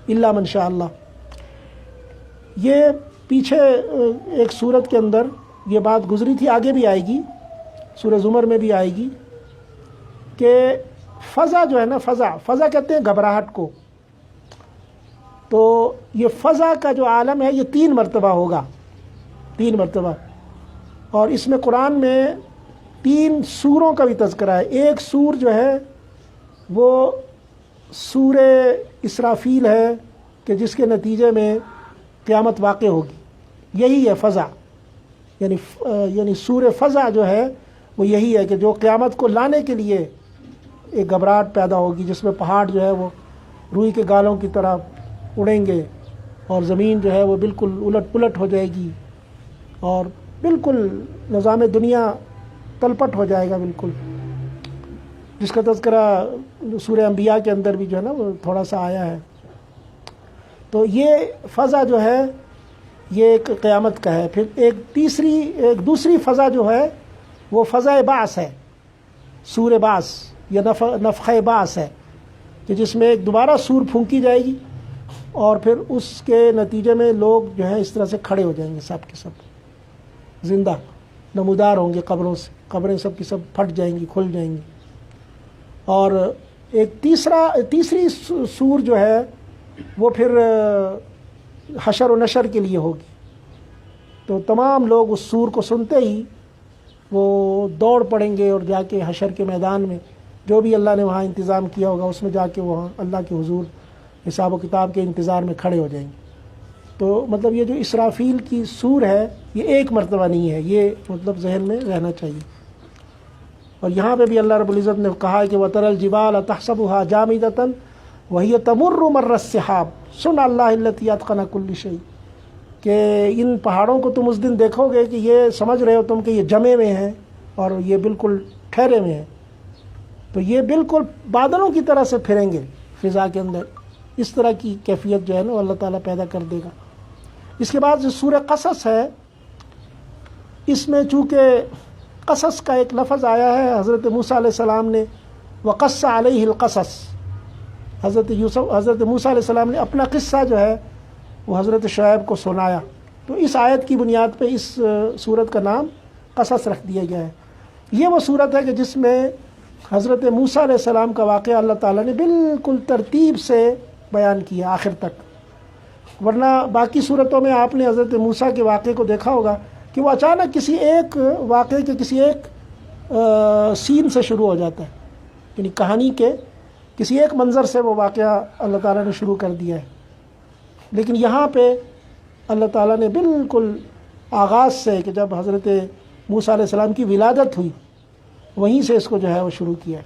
إِلَّا مَنْ شَاءَ اللَّهُ. یہ پیچھے ایک سورت کے اندر یہ بات گزری تھی، آگے بھی آئے گی، سورہ زمر میں بھی آئے گی کہ فضا جو ہے نا، فضا کہتے ہیں گھبراہٹ کو. تو یہ فضا کا جو عالم ہے یہ 3 مرتبہ ہوگا، 3 مرتبہ. اور اس میں قرآن میں 3 سوروں کا بھی تذکرہ ہے. ایک سور جو ہے وہ سورہ اسرافیل ہے کہ جس کے نتیجے میں قیامت واقع ہوگی، یہی ہے فضا. یعنی سورہ فضا جو ہے وہ یہی ہے کہ جو قیامت کو لانے کے لیے ایک گھبراہٹ پیدا ہوگی، جس میں پہاڑ جو ہے وہ روئی کے گالوں کی طرح اڑیں گے اور زمین جو ہے وہ بالکل الٹ پلٹ ہو جائے گی اور بالکل نظام دنیا تلپٹ ہو جائے گا بالکل، جس کا تذکرہ سورہ انبیاء کے اندر بھی جو ہے نا وہ تھوڑا سا آیا ہے. تو یہ فضا جو ہے یہ ایک قیامت کا ہے. پھر ایک دوسری فضا جو ہے وہ فضا بعث ہے، سور بعث یا نفخہ بعث ہے کہ جس میں ایک دوبارہ سور پھونکی جائے گی اور پھر اس کے نتیجے میں لوگ جو ہے اس طرح سے کھڑے ہو جائیں گے، سب کے سب زندہ نمودار ہوں گے قبروں سے، قبریں سب کی سب پھٹ جائیں گی، کھل جائیں گی. اور ایک تیسری سور جو ہے وہ پھر حشر و نشر کے لیے ہوگی. تو تمام لوگ اس سور کو سنتے ہی وہ دوڑ پڑیں گے اور جا کے حشر کے میدان میں جو بھی اللہ نے وہاں انتظام کیا ہوگا اس میں جا کے وہاں اللہ کے حضور حساب و کتاب کے انتظار میں کھڑے ہو جائیں گے. تو مطلب یہ جو اسرافیل کی سور ہے یہ ایک مرتبہ نہیں ہے، یہ مطلب ذہن میں رہنا چاہیے. اور یہاں پہ بھی اللہ رب العزت نے کہا ہے کہ وَتَرَى الْجِبَالَ تَحْسَبُهَا جَامِدَةً وَهِيَ تَمُرُّ مَرَّ السِّحَابِ صُنْعَ اللَّهِ الَّذِي أَتْقَنَ كُلَّ شَيْءٍ. کہ ان پہاڑوں کو تم اس دن دیکھو گے کہ یہ سمجھ رہے ہو تم کہ یہ جمے ہوئے ہیں اور یہ بالکل ٹھہرے ہوئے ہیں، تو یہ بالکل بادلوں کی طرح سے پھریں گے فضا کے اندر. اس طرح کی کیفیت جو ہے نا اللہ تعالیٰ پیدا کر دے گا. اس کے بعد جو سورہ قصص ہے اس میں چونکہ قصص کا ایک لفظ آیا ہے، حضرت موسیٰ علیہ السلام نے وقص علیہ القصص، حضرت موسیٰ علیہ السلام نے اپنا قصہ جو ہے وہ حضرت شعیب کو سنایا. تو اس آیت کی بنیاد پہ اس سورت کا نام قصص رکھ دیا گیا ہے. یہ وہ سورت ہے کہ جس میں حضرت موسیٰ علیہ السلام کا واقعہ اللہ تعالیٰ نے بالکل ترتیب سے بیان کیا آخر تک. ورنہ باقی صورتوں میں آپ نے حضرت موسیٰ کے واقعے کو دیکھا ہوگا کہ وہ اچانک کسی ایک واقعے کے کسی ایک سین سے شروع ہو جاتا ہے، یعنی کہانی کے کسی ایک منظر سے وہ واقعہ اللہ تعالیٰ نے شروع کر دیا ہے. لیکن یہاں پہ اللہ تعالیٰ نے بالکل آغاز سے، کہ جب حضرت موسیٰ علیہ السلام کی ولادت ہوئی وہیں سے اس کو جو ہے وہ شروع کیا ہے.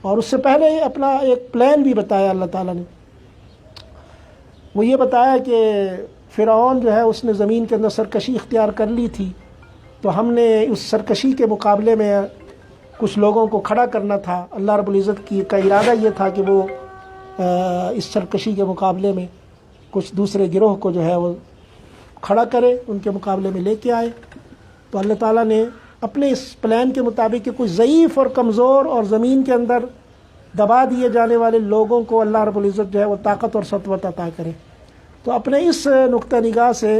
اور اس سے پہلے اپنا ایک پلان بھی بتایا اللہ تعالیٰ نے. وہ یہ بتایا کہ فرعون جو ہے اس نے زمین کے اندر سرکشی اختیار کر لی تھی، تو ہم نے اس سرکشی کے مقابلے میں کچھ لوگوں کو کھڑا کرنا تھا. اللہ رب العزت کا ارادہ یہ تھا کہ وہ اس سرکشی کے مقابلے میں کچھ دوسرے گروہ کو جو ہے وہ کھڑا کرے، ان کے مقابلے میں لے کے آئے. تو اللہ تعالیٰ نے اپنے اس پلان کے مطابق کہ کچھ ضعیف اور کمزور اور زمین کے اندر دبا دیے جانے والے لوگوں کو اللہ رب العزت جو ہے وہ طاقت اور سطوت عطا کرے. تو اپنے اس نقطہ نگاہ سے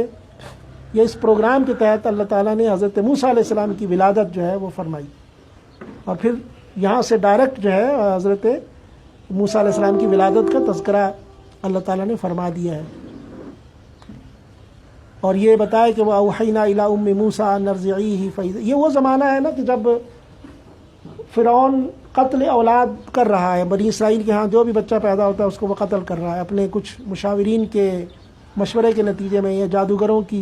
یہ اس پروگرام کے تحت اللہ تعالیٰ نے حضرت موسیٰ علیہ السلام کی ولادت جو ہے وہ فرمائی. اور پھر یہاں سے ڈائریکٹ جو ہے حضرت موسیٰ علیہ السلام کی ولادت کا تذکرہ اللہ تعالیٰ نے فرما دیا ہے. اور یہ بتایا کہ وَأَوْحَيْنَا إِلَىٰ أُمِّ مُوسَىٰ أَنْ أَرْضِعِيهِ فَإِذَا، یہ وہ زمانہ ہے نا کہ جب فرعون قتل اولاد کر رہا ہے. بنی اسرائیل کے ہاں جو بھی بچہ پیدا ہوتا ہے اس کو وہ قتل کر رہا ہے اپنے کچھ مشاورین کے مشورے کے نتیجے میں، یا جادوگروں کی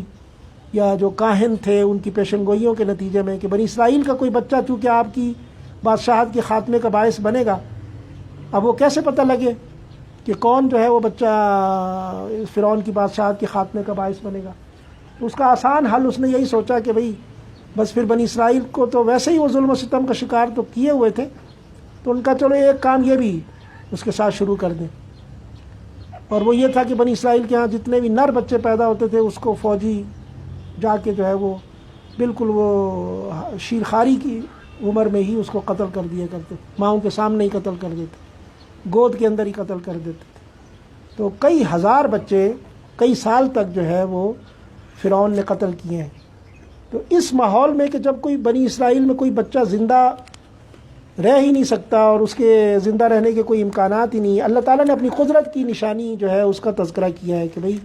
یا جو کاہن تھے ان کی پیشن گوئیوں کے نتیجے میں، کہ بنی اسرائیل کا کوئی بچہ چونکہ آپ کی بادشاہت کے خاتمے کا باعث بنے گا. اب وہ کیسے پتہ لگے کہ کون جو ہے وہ بچہ فرعون کی بادشاہت کے خاتمے کا باعث بنے گا؟ اس کا آسان حل اس نے یہی سوچا کہ بھئی بس پھر بنی اسرائیل کو تو ویسے ہی وہ ظلم و ستم کا شکار تو کیے ہوئے تھے، تو ان کا چلو ایک کام یہ بھی اس کے ساتھ شروع کر دیں. اور وہ یہ تھا کہ بنی اسرائیل کے ہاں جتنے بھی نر بچے پیدا ہوتے تھے اس کو فوجی جا کے جو ہے وہ بالکل وہ شیرخواری کی عمر میں ہی اس کو قتل کر دیا کرتے، ماؤں کے سامنے ہی قتل کر دیتے، گود کے اندر ہی قتل کر دیتے تھے. تو کئی ہزار بچے کئی سال تک جو ہے وہ فرعون نے قتل کیے ہیں. تو اس ماحول میں کہ جب کوئی بنی اسرائیل میں کوئی بچہ زندہ رہ ہی نہیں سکتا اور اس کے زندہ رہنے کے کوئی امکانات ہی نہیں، اللہ تعالیٰ نے اپنی قدرت کی نشانی جو ہے اس کا تذکرہ کیا ہے کہ بھئی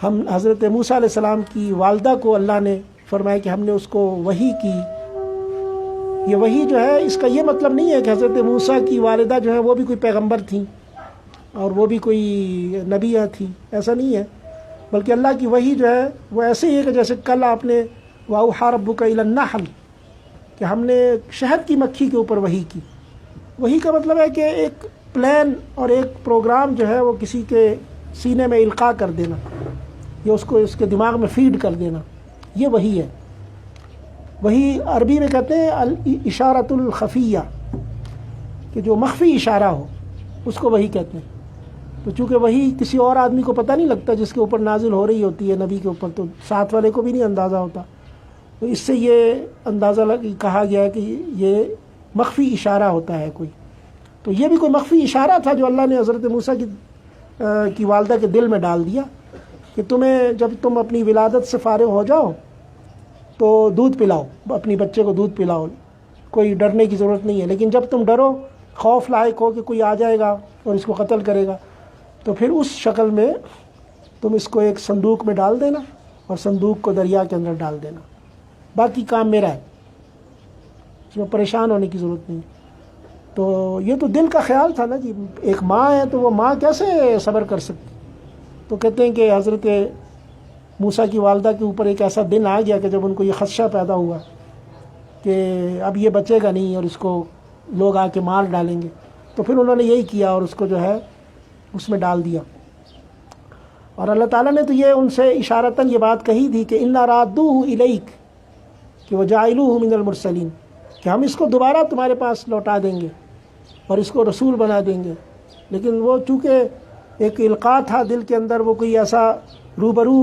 ہم حضرت موسیٰ علیہ السلام کی والدہ کو اللہ نے فرمایا کہ ہم نے اس کو وحی کی. یہ وحی جو ہے اس کا یہ مطلب نہیں ہے کہ حضرت موسیٰ کی والدہ جو ہے وہ بھی کوئی پیغمبر تھیں اور وہ بھی کوئی نبیہ تھیں، ایسا نہیں ہے. بلکہ اللہ کی وحی جو ہے وہ ایسے ہی ہے کہ جیسے کل آپ نے وَأَوْحَىٰ رَبُّكَ إِلَى النَّحْلِ کہ ہم نے شہد کی مکھی کے اوپر وحی کی. وحی کا مطلب ہے کہ ایک پلان اور ایک پروگرام جو ہے وہ کسی کے سینے میں القاء کر دینا یا اس کو اس کے دماغ میں فیڈ کر دینا، یہ وحی ہے. وحی عربی میں کہتے ہیں الاشارۃ الخفیہ، کہ جو مخفی اشارہ ہو اس کو وحی کہتے ہیں. تو چونکہ وحی کسی اور آدمی کو پتہ نہیں لگتا جس کے اوپر نازل ہو رہی ہوتی ہے، نبی کے اوپر تو ساتھ والے کو بھی نہیں اندازہ ہوتا. تو اس سے یہ اندازہ کہا گیا ہے کہ یہ مخفی اشارہ ہوتا ہے کوئی. تو یہ بھی کوئی مخفی اشارہ تھا جو اللہ نے حضرت موسیٰ کی والدہ کے دل میں ڈال دیا کہ تمہیں جب تم اپنی ولادت سے فارغ ہو جاؤ تو دودھ پلاؤ، اپنی بچے کو دودھ پلاؤ، کوئی ڈرنے کی ضرورت نہیں ہے. لیکن جب تم ڈرو، خوف لاحق ہو کہ کوئی آ جائے گا اور اس کو قتل کرے گا، تو پھر اس شکل میں تم اس کو ایک صندوق میں ڈال دینا اور صندوق کو دریا کے اندر ڈال دینا، باقی کام میرا ہے، اس میں پریشان ہونے کی ضرورت نہیں. تو یہ تو دل کا خیال تھا نا جی، ایک ماں ہے تو وہ ماں کیسے صبر کر سکتی. تو کہتے ہیں کہ حضرت موسیٰ کی والدہ کے اوپر ایک ایسا دن آ گیا کہ جب ان کو یہ خدشہ پیدا ہوا کہ اب یہ بچے گا نہیں اور اس کو لوگ آ کے مار ڈالیں گے، تو پھر انہوں نے یہی کیا اور اس کو جو ہے اس میں ڈال دیا. اور اللہ تعالیٰ نے تو یہ ان سے اشارتاً یہ بات کہی تھی کہ اِنَّا رَادُّوهُ إِلَيْكَ کہ وَجَاعِلُوهُ مِنَ الْمُرْسَلِينَ کہ ہم اس کو دوبارہ تمہارے پاس لوٹا دیں گے اور اس کو رسول بنا دیں گے. لیکن وہ چونکہ ایک القاء تھا دل کے اندر، وہ کوئی ایسا روبرو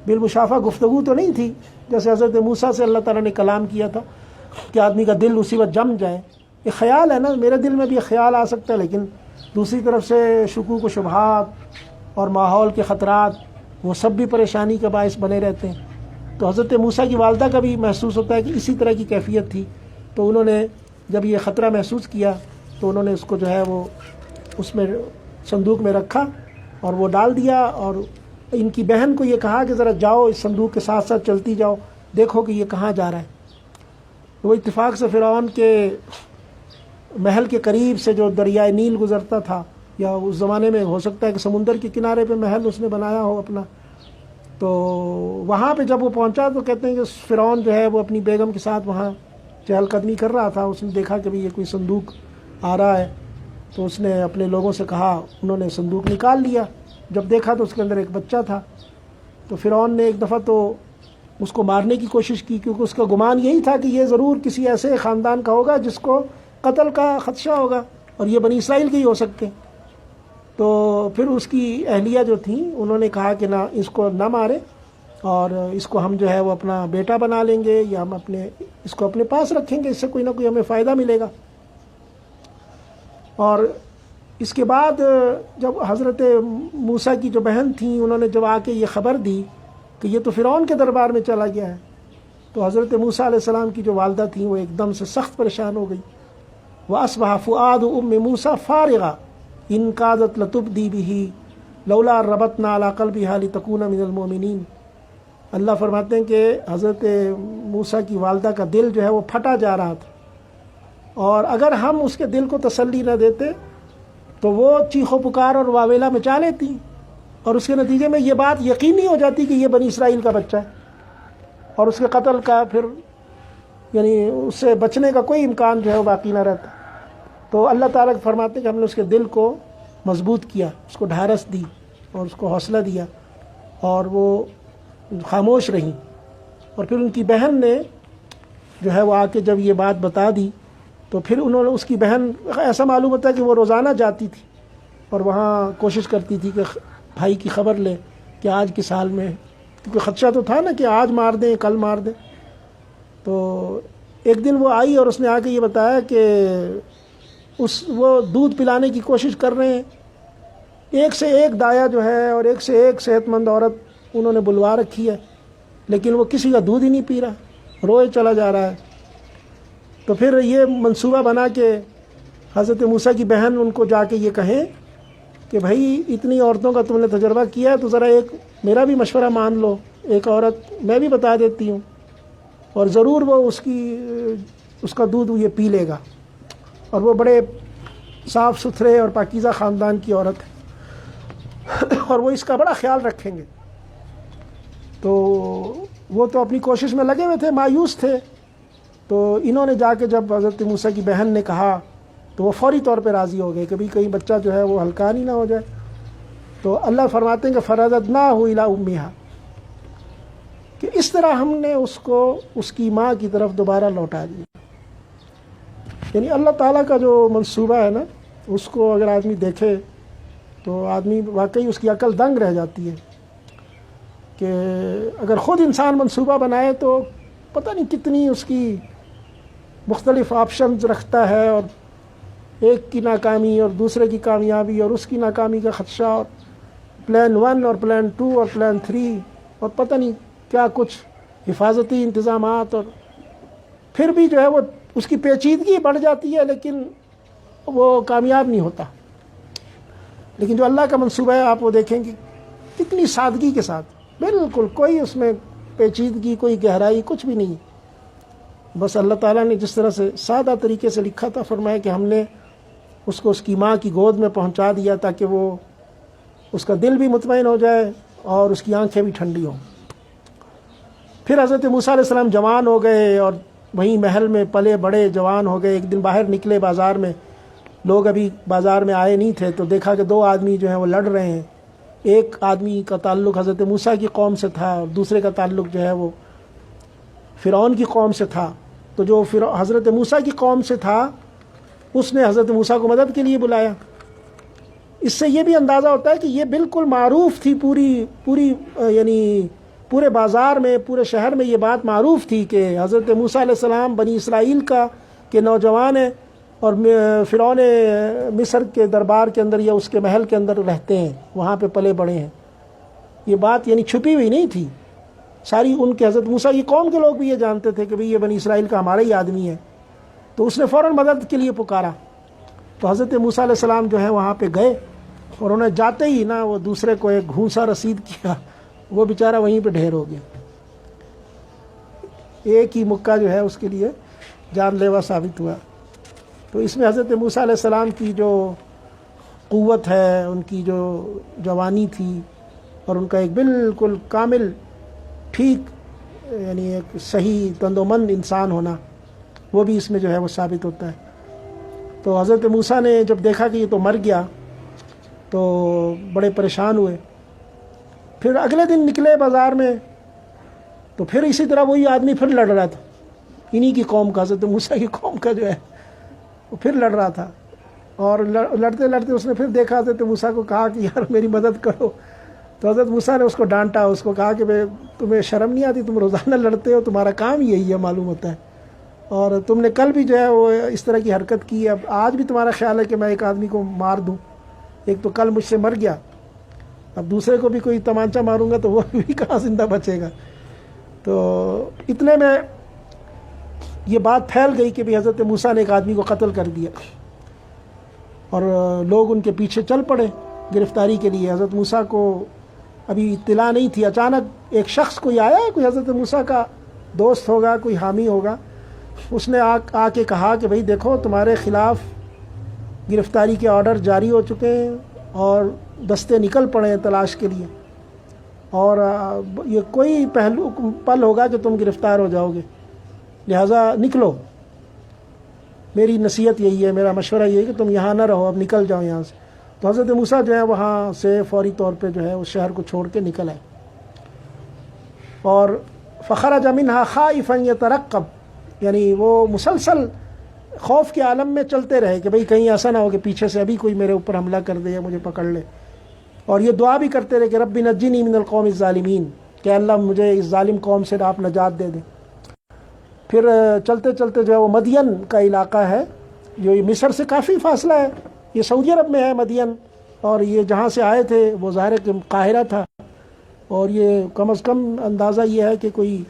بالمشافہ گفتگو تو نہیں تھی جیسے حضرت موسیٰ سے اللہ تعالیٰ نے کلام کیا تھا کہ آدمی کا دل اسی وقت جم جائے. یہ خیال ہے نا، میرے دل میں بھی یہ خیال آ سکتا ہے، لیکن دوسری طرف سے شکوک و شبہات اور ماحول کے خطرات وہ سب بھی پریشانی کا باعث بنے رہتے ہیں. تو حضرت موسیٰ کی والدہ کا بھی محسوس ہوتا ہے کہ اسی طرح کی کیفیت تھی. تو انہوں نے جب یہ خطرہ محسوس کیا تو انہوں نے اس کو جو ہے وہ اس میں صندوق میں رکھا اور وہ ڈال دیا، اور ان کی بہن کو یہ کہا کہ ذرا جاؤ اس صندوق کے ساتھ ساتھ چلتی جاؤ، دیکھو کہ یہ کہاں جا رہا ہے۔ وہ اتفاق سے فرعون کے محل کے قریب سے جو دریائے نیل گزرتا تھا، یا اس زمانے میں ہو سکتا ہے کہ سمندر کے کنارے پہ محل اس نے بنایا ہو اپنا، تو وہاں پہ جب وہ پہنچا تو کہتے ہیں کہ فرعون جو ہے وہ اپنی بیگم کے ساتھ وہاں چہل قدمی کر رہا تھا۔ اس نے دیکھا کہ یہ کوئی صندوق آ رہا ہے، تو اس نے اپنے لوگوں سے کہا، انہوں نے صندوق نکال لیا۔ جب دیکھا تو اس کے اندر ایک بچہ تھا، تو فرعون نے ایک دفعہ تو اس کو مارنے کی کوشش کی، کیونکہ اس کا گمان یہی تھا کہ یہ ضرور کسی ایسے خاندان کا ہوگا جس کو قتل کا خدشہ ہوگا، اور یہ بنی اسرائیل کے ہی ہو سکتے ہیں۔ تو پھر اس کی اہلیہ جو تھیں انہوں نے کہا کہ نہ، اس کو نہ مارے، اور اس کو ہم جو ہے وہ اپنا بیٹا بنا لیں گے، یا ہم اس کو اپنے پاس رکھیں گے، اس سے کوئی نہ کوئی ہمیں فائدہ ملے گا۔ اور اس کے بعد جب حضرت موسیٰ کی جو بہن تھیں، انہوں نے جب آ کے یہ خبر دی کہ یہ تو فرعون کے دربار میں چلا گیا ہے، تو حضرت موسیٰ علیہ السلام کی جو والدہ تھیں وہ ایک دم سے سخت پریشان ہو گئی۔ وَأَصْبَحَ فُؤَادُ أُمِّ مُوسَىٰ فَارِغًا إِنْ كَادَتْ لَتُبْدِي بِهِ لَوْلَا رَبَطْنَا عَلَىٰ قَلْبِهَا لِتَكُونَ مِنَ الْمُؤْمِنِينَ۔ اللہ فرماتے ہیں کہ حضرت موسیٰ کی والدہ کا دل جو ہے وہ پھٹا جا رہا تھا، اور اگر ہم اس کے دل کو تسلی نہ دیتے تو وہ چیخ و پکار اور واویلا مچا لیتی، اور اس کے نتیجے میں یہ بات یقینی ہو جاتی کہ یہ بنی اسرائیل کا بچہ ہے، اور اس کے قتل کا پھر یعنی اس سے بچنے کا کوئی امکان جو ہے وہ باقی نہ رہتا۔ تو اللہ تعالیٰ فرماتے ہیں کہ ہم نے اس کے دل کو مضبوط کیا، اس کو ڈھارس دی اور اس کو حوصلہ دیا، اور وہ خاموش رہیں۔ اور پھر ان کی بہن نے جو ہے وہ آ کے جب یہ بات بتا دی، تو پھر انہوں نے، اس کی بہن، ایسا معلوم ہوتا ہے کہ وہ روزانہ جاتی تھی اور وہاں کوشش کرتی تھی کہ بھائی کی خبر لے کہ آج کس حال میں، کیونکہ خدشہ تو تھا نا کہ آج مار دیں کل مار دیں۔ تو ایک دن وہ آئی اور اس نے آ کے یہ بتایا کہ وہ دودھ پلانے کی کوشش کر رہے ہیں، ایک سے ایک دایا جو ہے اور ایک سے ایک صحت مند عورت انہوں نے بلوا رکھی ہے، لیکن وہ کسی کا دودھ ہی نہیں پی رہا، روئے چلا جا رہا ہے۔ تو پھر یہ منصوبہ بنا کہ حضرت موسیٰ کی بہن ان کو جا کے یہ کہیں کہ بھائی اتنی عورتوں کا تم نے تجربہ کیا ہے تو ذرا ایک میرا بھی مشورہ مان لو، ایک عورت میں بھی بتا دیتی ہوں، اور ضرور وہ اس کا دودھ یہ پی لے گا، اور وہ بڑے صاف ستھرے اور پاکیزہ خاندان کی عورت ہے اور وہ اس کا بڑا خیال رکھیں گے۔ تو وہ تو اپنی کوشش میں لگے ہوئے تھے، مایوس تھے۔ تو انہوں نے جا کے جب حضرت موسیٰ کی بہن نے کہا تو وہ فوری طور پہ راضی ہو گئے کہ بھی کہیں بچہ جو ہے وہ ہلکان ہی نہ ہو جائے۔ تو اللہ فرماتے ہیں کہ فَرَدَدْنَاهُ إِلَىٰ أُمِّهَا، کہ اس طرح ہم نے اس کو اس کی ماں کی طرف دوبارہ لوٹا دیا۔ یعنی اللہ تعالیٰ کا جو منصوبہ ہے نا، اس کو اگر آدمی دیکھے تو آدمی واقعی اس کی عقل دنگ رہ جاتی ہے کہ اگر خود انسان منصوبہ بنائے تو پتہ نہیں کتنی اس کی مختلف آپشنز رکھتا ہے، اور ایک کی ناکامی اور دوسرے کی کامیابی اور اس کی ناکامی کا خدشہ، اور پلان 1 اور پلان 2 اور پلان 3 اور پتہ نہیں کیا کچھ حفاظتی انتظامات، اور پھر بھی جو ہے وہ اس کی پیچیدگی بڑھ جاتی ہے لیکن وہ کامیاب نہیں ہوتا۔ لیکن جو اللہ کا منصوبہ ہے آپ وہ دیکھیں کہ کتنی سادگی کے ساتھ، بالکل کوئی اس میں پیچیدگی، کوئی گہرائی کچھ بھی نہیں، بس اللہ تعالیٰ نے جس طرح سے سادہ طریقے سے لکھا تھا، فرمایا کہ ہم نے اس کو اس کی ماں کی گود میں پہنچا دیا تاکہ وہ اس کا دل بھی مطمئن ہو جائے اور اس کی آنکھیں بھی ٹھنڈی ہوں۔ پھر حضرت موسیٰ علیہ السلام جوان ہو گئے اور وہیں محل میں پلے بڑے، جوان ہو گئے۔ ایک دن باہر نکلے بازار میں، لوگ ابھی بازار میں آئے نہیں تھے، تو دیکھا کہ 2 آدمی جو ہیں وہ لڑ رہے ہیں۔ ایک آدمی کا تعلق حضرت موسیٰ کی قوم سے تھا اور دوسرے کا تعلق جو ہے وہ فرعون کی قوم سے تھا۔ تو جو حضرت موسیٰ کی قوم سے تھا اس نے حضرت موسیٰ کو مدد کے لیے بلایا۔ اس سے یہ بھی اندازہ ہوتا ہے کہ یہ بالکل معروف تھی، پوری یعنی پورے بازار میں، پورے شہر میں یہ بات معروف تھی کہ حضرت موسیٰ علیہ السلام بنی اسرائیل کے نوجوان ہیں اور فرعون مصر کے دربار کے اندر یا اس کے محل کے اندر رہتے ہیں، وہاں پہ پلے بڑے ہیں۔ یہ بات یعنی چھپی ہوئی نہیں تھی، ساری ان کے حضرت موسیٰ کی قوم کے لوگ بھی یہ جانتے تھے کہ بھئی یہ بنی اسرائیل کا ہمارا ہی آدمی ہے۔ تو اس نے فوراً مدد کے لیے پکارا۔ تو حضرت موسیٰ علیہ السلام جو ہے وہاں پہ گئے اور انہیں جاتے ہی نا وہ دوسرے کو ایک گھونسا رسید کیا، وہ بیچارہ وہیں پہ ڈھیر ہو گیا. ایک ہی مکہ جو ہے اس کے لیے جان لیوا ثابت ہوا. تو اس میں حضرت موسیٰ علیہ السلام کی جو قوت ہے، ان کی جو جوانی تھی، اور ان کا ایک بالکل کامل ٹھیک یعنی ایک صحیح تند و مند انسان ہونا، وہ بھی اس میں جو ہے وہ ثابت ہوتا ہے. تو حضرت موسیٰ نے جب دیکھا کہ یہ تو مر گیا تو بڑے پریشان ہوئے. پھر اگلے دن نکلے بازار میں تو پھر اسی طرح وہی آدمی پھر لڑ رہا تھا، انہی کی قوم کا، حضرت موسیٰ کی قوم کا جو ہے وہ پھر لڑ رہا تھا. اور لڑتے لڑتے اس نے پھر دیکھا حضرت موسیٰ کو، کہا کہ یار میری مدد کرو. تو حضرت موسیٰ نے اس کو ڈانٹا، اس کو کہا کہ تمہیں شرم نہیں آتی، تم روزانہ لڑتے ہو، تمہارا کام یہی ہے معلوم ہوتا ہے، اور تم نے کل بھی جو ہے وہ اس طرح کی حرکت کی ہے، اب آج بھی تمہارا خیال ہے کہ میں ایک آدمی کو مار دوں. ایک تو کل مجھ سے مر گیا، اب دوسرے کو بھی کوئی تمانچہ ماروں گا تو وہ بھی کہاں زندہ بچے گا. تو اتنے میں یہ بات پھیل گئی کہ بھی حضرت موسیٰ نے ایک آدمی کو قتل کر دیا، اور لوگ ان کے پیچھے چل پڑے گرفتاری کے لیے. حضرت موسیٰ کو ابھی اطلاع نہیں تھی، اچانک ایک شخص کوئی آیا، کوئی حضرت موسیٰ کا دوست ہوگا، کوئی حامی ہوگا، اس نے آ کے کہا کہ بھئی دیکھو تمہارے خلاف گرفتاری کے آرڈر جاری ہو چکے ہیں اور دستے نکل پڑے ہیں تلاش کے لیے، اور یہ کوئی پل ہوگا کہ تم گرفتار ہو جاؤ گے، لہٰذا نکلو. میری نصیحت یہی ہے، میرا مشورہ یہی ہے کہ تم یہاں نہ رہو، اب نکل جاؤ یہاں سے. تو حضرت موسیٰ جو ہے وہاں سے فوری طور پہ جو ہے اس شہر کو چھوڑ کے نکل آئے. اور فخرج منہا خائفا یترقب، یعنی وہ مسلسل خوف کے عالم میں چلتے رہے کہ بھئی کہیں ایسا نہ ہو کہ پیچھے سے ابھی کوئی میرے اوپر حملہ کر دے یا مجھے پکڑ لے. اور یہ دعا بھی کرتے رہے کہ رب نجنی من القوم الظالمین، کہ اللہ مجھے اس ظالم قوم سے آپ نجات دے دیں. پھر چلتے چلتے جو ہے وہ مدین کا علاقہ ہے، جو یہ مصر سے کافی فاصلہ ہے، یہ سعودی عرب میں ہے مدین، اور یہ جہاں سے آئے تھے وہ ظاہر ہے کہ قاہرہ تھا، اور یہ کم از کم اندازہ یہ ہے کہ کوئی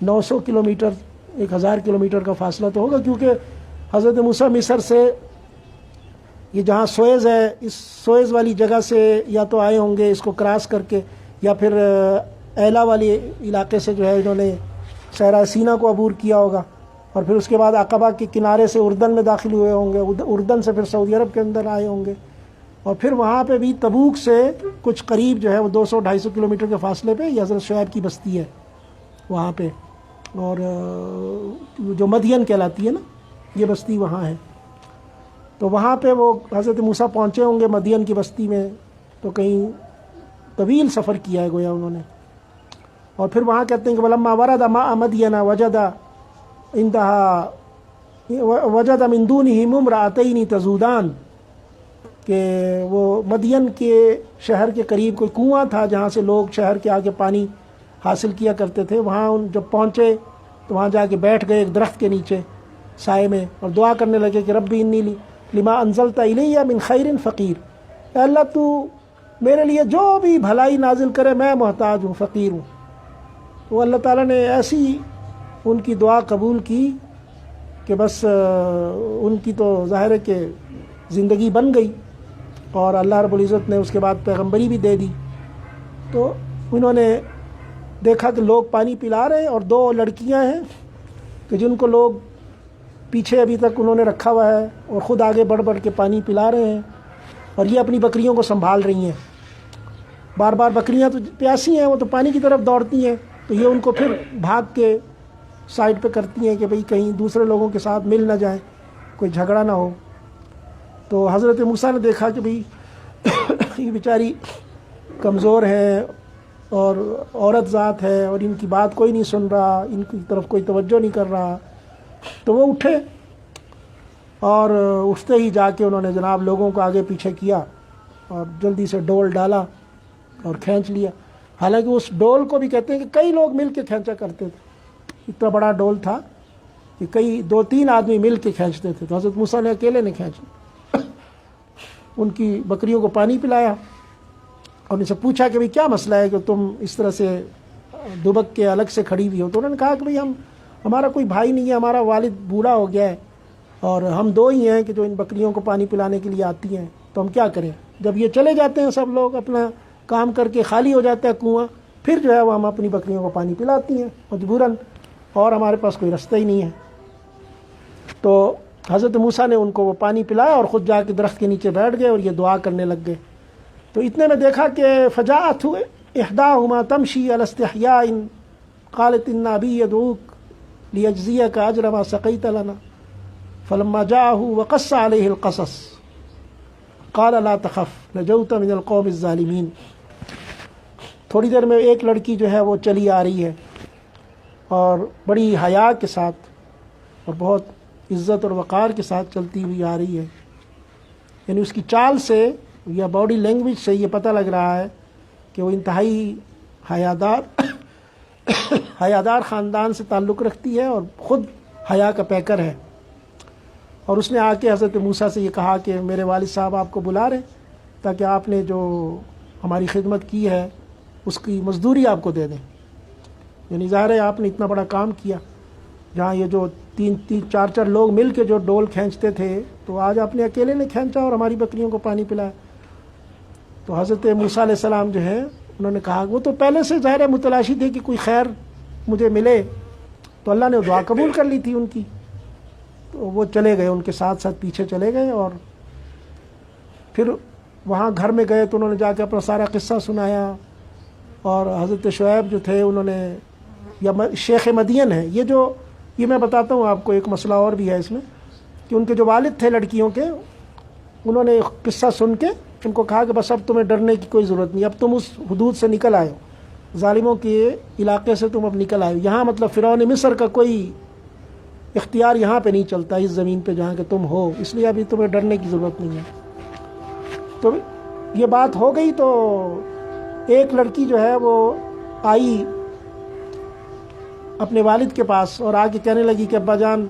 900 کلومیٹر 1000 کلومیٹر کا فاصلہ تو ہوگا، کیونکہ حضرت موسیٰ مصر سے یہ جہاں سویز ہے، اس سویز والی جگہ سے یا تو آئے ہوں گے اس کو کراس کر کے، یا پھر ایلا والے علاقے سے جو ہے انہوں نے صحرا سینا کو عبور کیا ہوگا، اور پھر اس کے بعد عقبہ کے کنارے سے اردن میں داخل ہوئے ہوں گے، اردن سے پھر سعودی عرب کے اندر آئے ہوں گے، اور پھر وہاں پہ بھی تبوک سے کچھ قریب جو ہے وہ 200-250 کلومیٹر کے فاصلے پہ یہ حضرت شعیب کی بستی ہے وہاں پہ، اور جو مدین کہلاتی ہے نا یہ بستی وہاں ہے. تو وہاں پہ وہ حضرت موسیٰ پہنچے ہوں گے مدین کی بستی میں، تو کہیں طویل سفر کیا ہے گویا انہوں نے. اور پھر وہاں کہتے ہیں کہ ولما ورد ماء مدین وجد من دونہم امرأتین تذودان، کہ وہ مدین کے شہر کے قریب کوئی کنواں تھا جہاں سے لوگ شہر کے آگے پانی حاصل کیا کرتے تھے. وہاں جب پہنچے تو وہاں جا کے بیٹھ گئے ایک درخت کے نیچے سائے میں، اور دعا کرنے لگے کہ ربی انی لما انزلت الی من خیر فقیر، اے اللہ تو میرے لیے جو بھی بھلائی نازل کرے میں محتاج ہوں، فقیر ہوں. تو اللہ تعالیٰ نے ایسی ان کی دعا قبول کی کہ بس ان کی تو ظاہر ہے کہ زندگی بن گئی، اور اللہ رب العزت نے اس کے بعد پیغمبری بھی دے دی. تو انہوں نے دیکھا کہ لوگ پانی پلا رہے ہیں، اور 2 لڑکیاں ہیں کہ جن کو لوگ پیچھے ابھی تک انہوں نے رکھا ہوا ہے، اور خود آگے بڑھ بڑھ کے پانی پلا رہے ہیں، اور یہ اپنی بکریوں کو سنبھال رہی ہیں. بار بار بکریاں تو پیاسی ہیں، وہ تو پانی کی طرف دوڑتی ہیں، تو یہ ان کو پھر بھاگ کے سائڈ پہ کرتی ہیں کہ بھئی کہیں دوسرے لوگوں کے ساتھ مل نہ جائیں، کوئی جھگڑا نہ ہو. تو حضرت موسیٰ نے دیکھا کہ بھئی یہ بیچاری کمزور ہے اور عورت ذات ہے، اور ان کی بات کوئی نہیں سن رہا، ان کی طرف کوئی توجہ نہیں کر رہا. تو وہ اٹھے، اور اٹھتے ہی جا کے انہوں نے جناب لوگوں کو آگے پیچھے کیا، اور جلدی سے ڈول ڈالا اور کھینچ لیا. حالانکہ اس ڈول کو بھی کہتے ہیں کہ کئی لوگ مل کے کھینچا کرتے تھے، اتنا بڑا ڈول تھا کہ کئی 2-3 آدمی مل کے کھینچتے تھے. تو حضرت موسیٰ نے اکیلے نے کھینچا، ان کی بکریوں کو پانی پلایا، اور ان سے پوچھا کہ بھئی کیا مسئلہ ہے کہ تم اس طرح سے دبک کے الگ سے کھڑی ہوئی ہو. تو انہوں نے کہا کہ بھئی ہمارا کوئی بھائی نہیں ہے، ہمارا والد بوڑھا ہو گیا ہے، اور ہم 2 ہی ہیں کہ جو ان بکریوں کو پانی پلانے کے لیے آتی ہیں، تو ہم کیا کریں. جب یہ چلے جاتے ہیں سب لوگ اپنا کام کر کے، خالی ہو جاتا ہے کنواں، پھر جو ہے وہ ہم اپنی بکریوں کو پانی پلاتی ہیں مجبوراً، اور ہمارے پاس کوئی رستہ ہی نہیں ہے۔ تو حضرت موسیٰ نے ان کو وہ پانی پلایا اور خود جا کے درخت کے نیچے بیٹھ گئے اور یہ دعا کرنے لگ گئے۔ تو اتنے میں دیکھا کہ فجاءت احداہما تمشی علی استحیاء قالت ان ابی یدعوک لیجزیک اجر ما سقیت لنا فلما جاءه وقص علیہ القصص قال لا تخف نجوت من القوم الظالمین۔ تھوڑی دیر میں ایک لڑکی جو ہے وہ چلی آ رہی ہے اور بڑی حیا کے ساتھ اور بہت عزت اور وقار کے ساتھ چلتی ہوئی آ رہی ہے، یعنی اس کی چال سے یا باڈی لینگویج سے یہ پتہ لگ رہا ہے کہ وہ انتہائی حیادار خاندان سے تعلق رکھتی ہے اور خود حیا کا پیکر ہے۔ اور اس نے آ کے حضرت موسیٰ سے یہ کہا کہ میرے والد صاحب آپ کو بلا رہے تاکہ آپ نے جو ہماری خدمت کی ہے اس کی مزدوری آپ کو دے دیں، یعنی ظاہر ہے آپ نے اتنا بڑا کام کیا، جہاں یہ جو تین چار لوگ مل کے جو ڈول کھینچتے تھے تو آج آپ نے اکیلے نے کھینچا اور ہماری بکریوں کو پانی پلایا۔ تو حضرت موسیٰ علیہ السلام جو ہے انہوں نے کہا، وہ تو پہلے سے ظاہر ہے متلاشی تھے کہ کوئی خیر مجھے ملے، تو اللہ نے دعا قبول کر لی تھی ان کی۔ تو وہ چلے گئے، ان کے ساتھ ساتھ پیچھے چلے گئے، اور پھر وہاں گھر میں گئے تو انہوں نے جا کے اپنا سارا قصہ سنایا۔ اور حضرت شعیب جو تھے انہوں نے، یا شیخ مدین ہے، یہ میں بتاتا ہوں آپ کو، ایک مسئلہ اور بھی ہے اس میں، کہ ان کے جو والد تھے لڑکیوں کے، انہوں نے قصہ سن کے ان کو کہا کہ بس اب تمہیں ڈرنے کی کوئی ضرورت نہیں، اب تم اس حدود سے نکل آئے ہو، ظالموں کے علاقے سے تم اب نکل آئے ہو، یہاں مطلب فرعون مصر کا کوئی اختیار یہاں پہ نہیں چلتا، اس زمین پہ جہاں کہ تم ہو، اس لیے ابھی تمہیں ڈرنے کی ضرورت نہیں ہے۔ تو یہ بات ہو گئی تو ایک لڑکی جو ہے وہ آئی اپنے والد کے پاس اور آ کے کہنے لگی کہ ابا جان،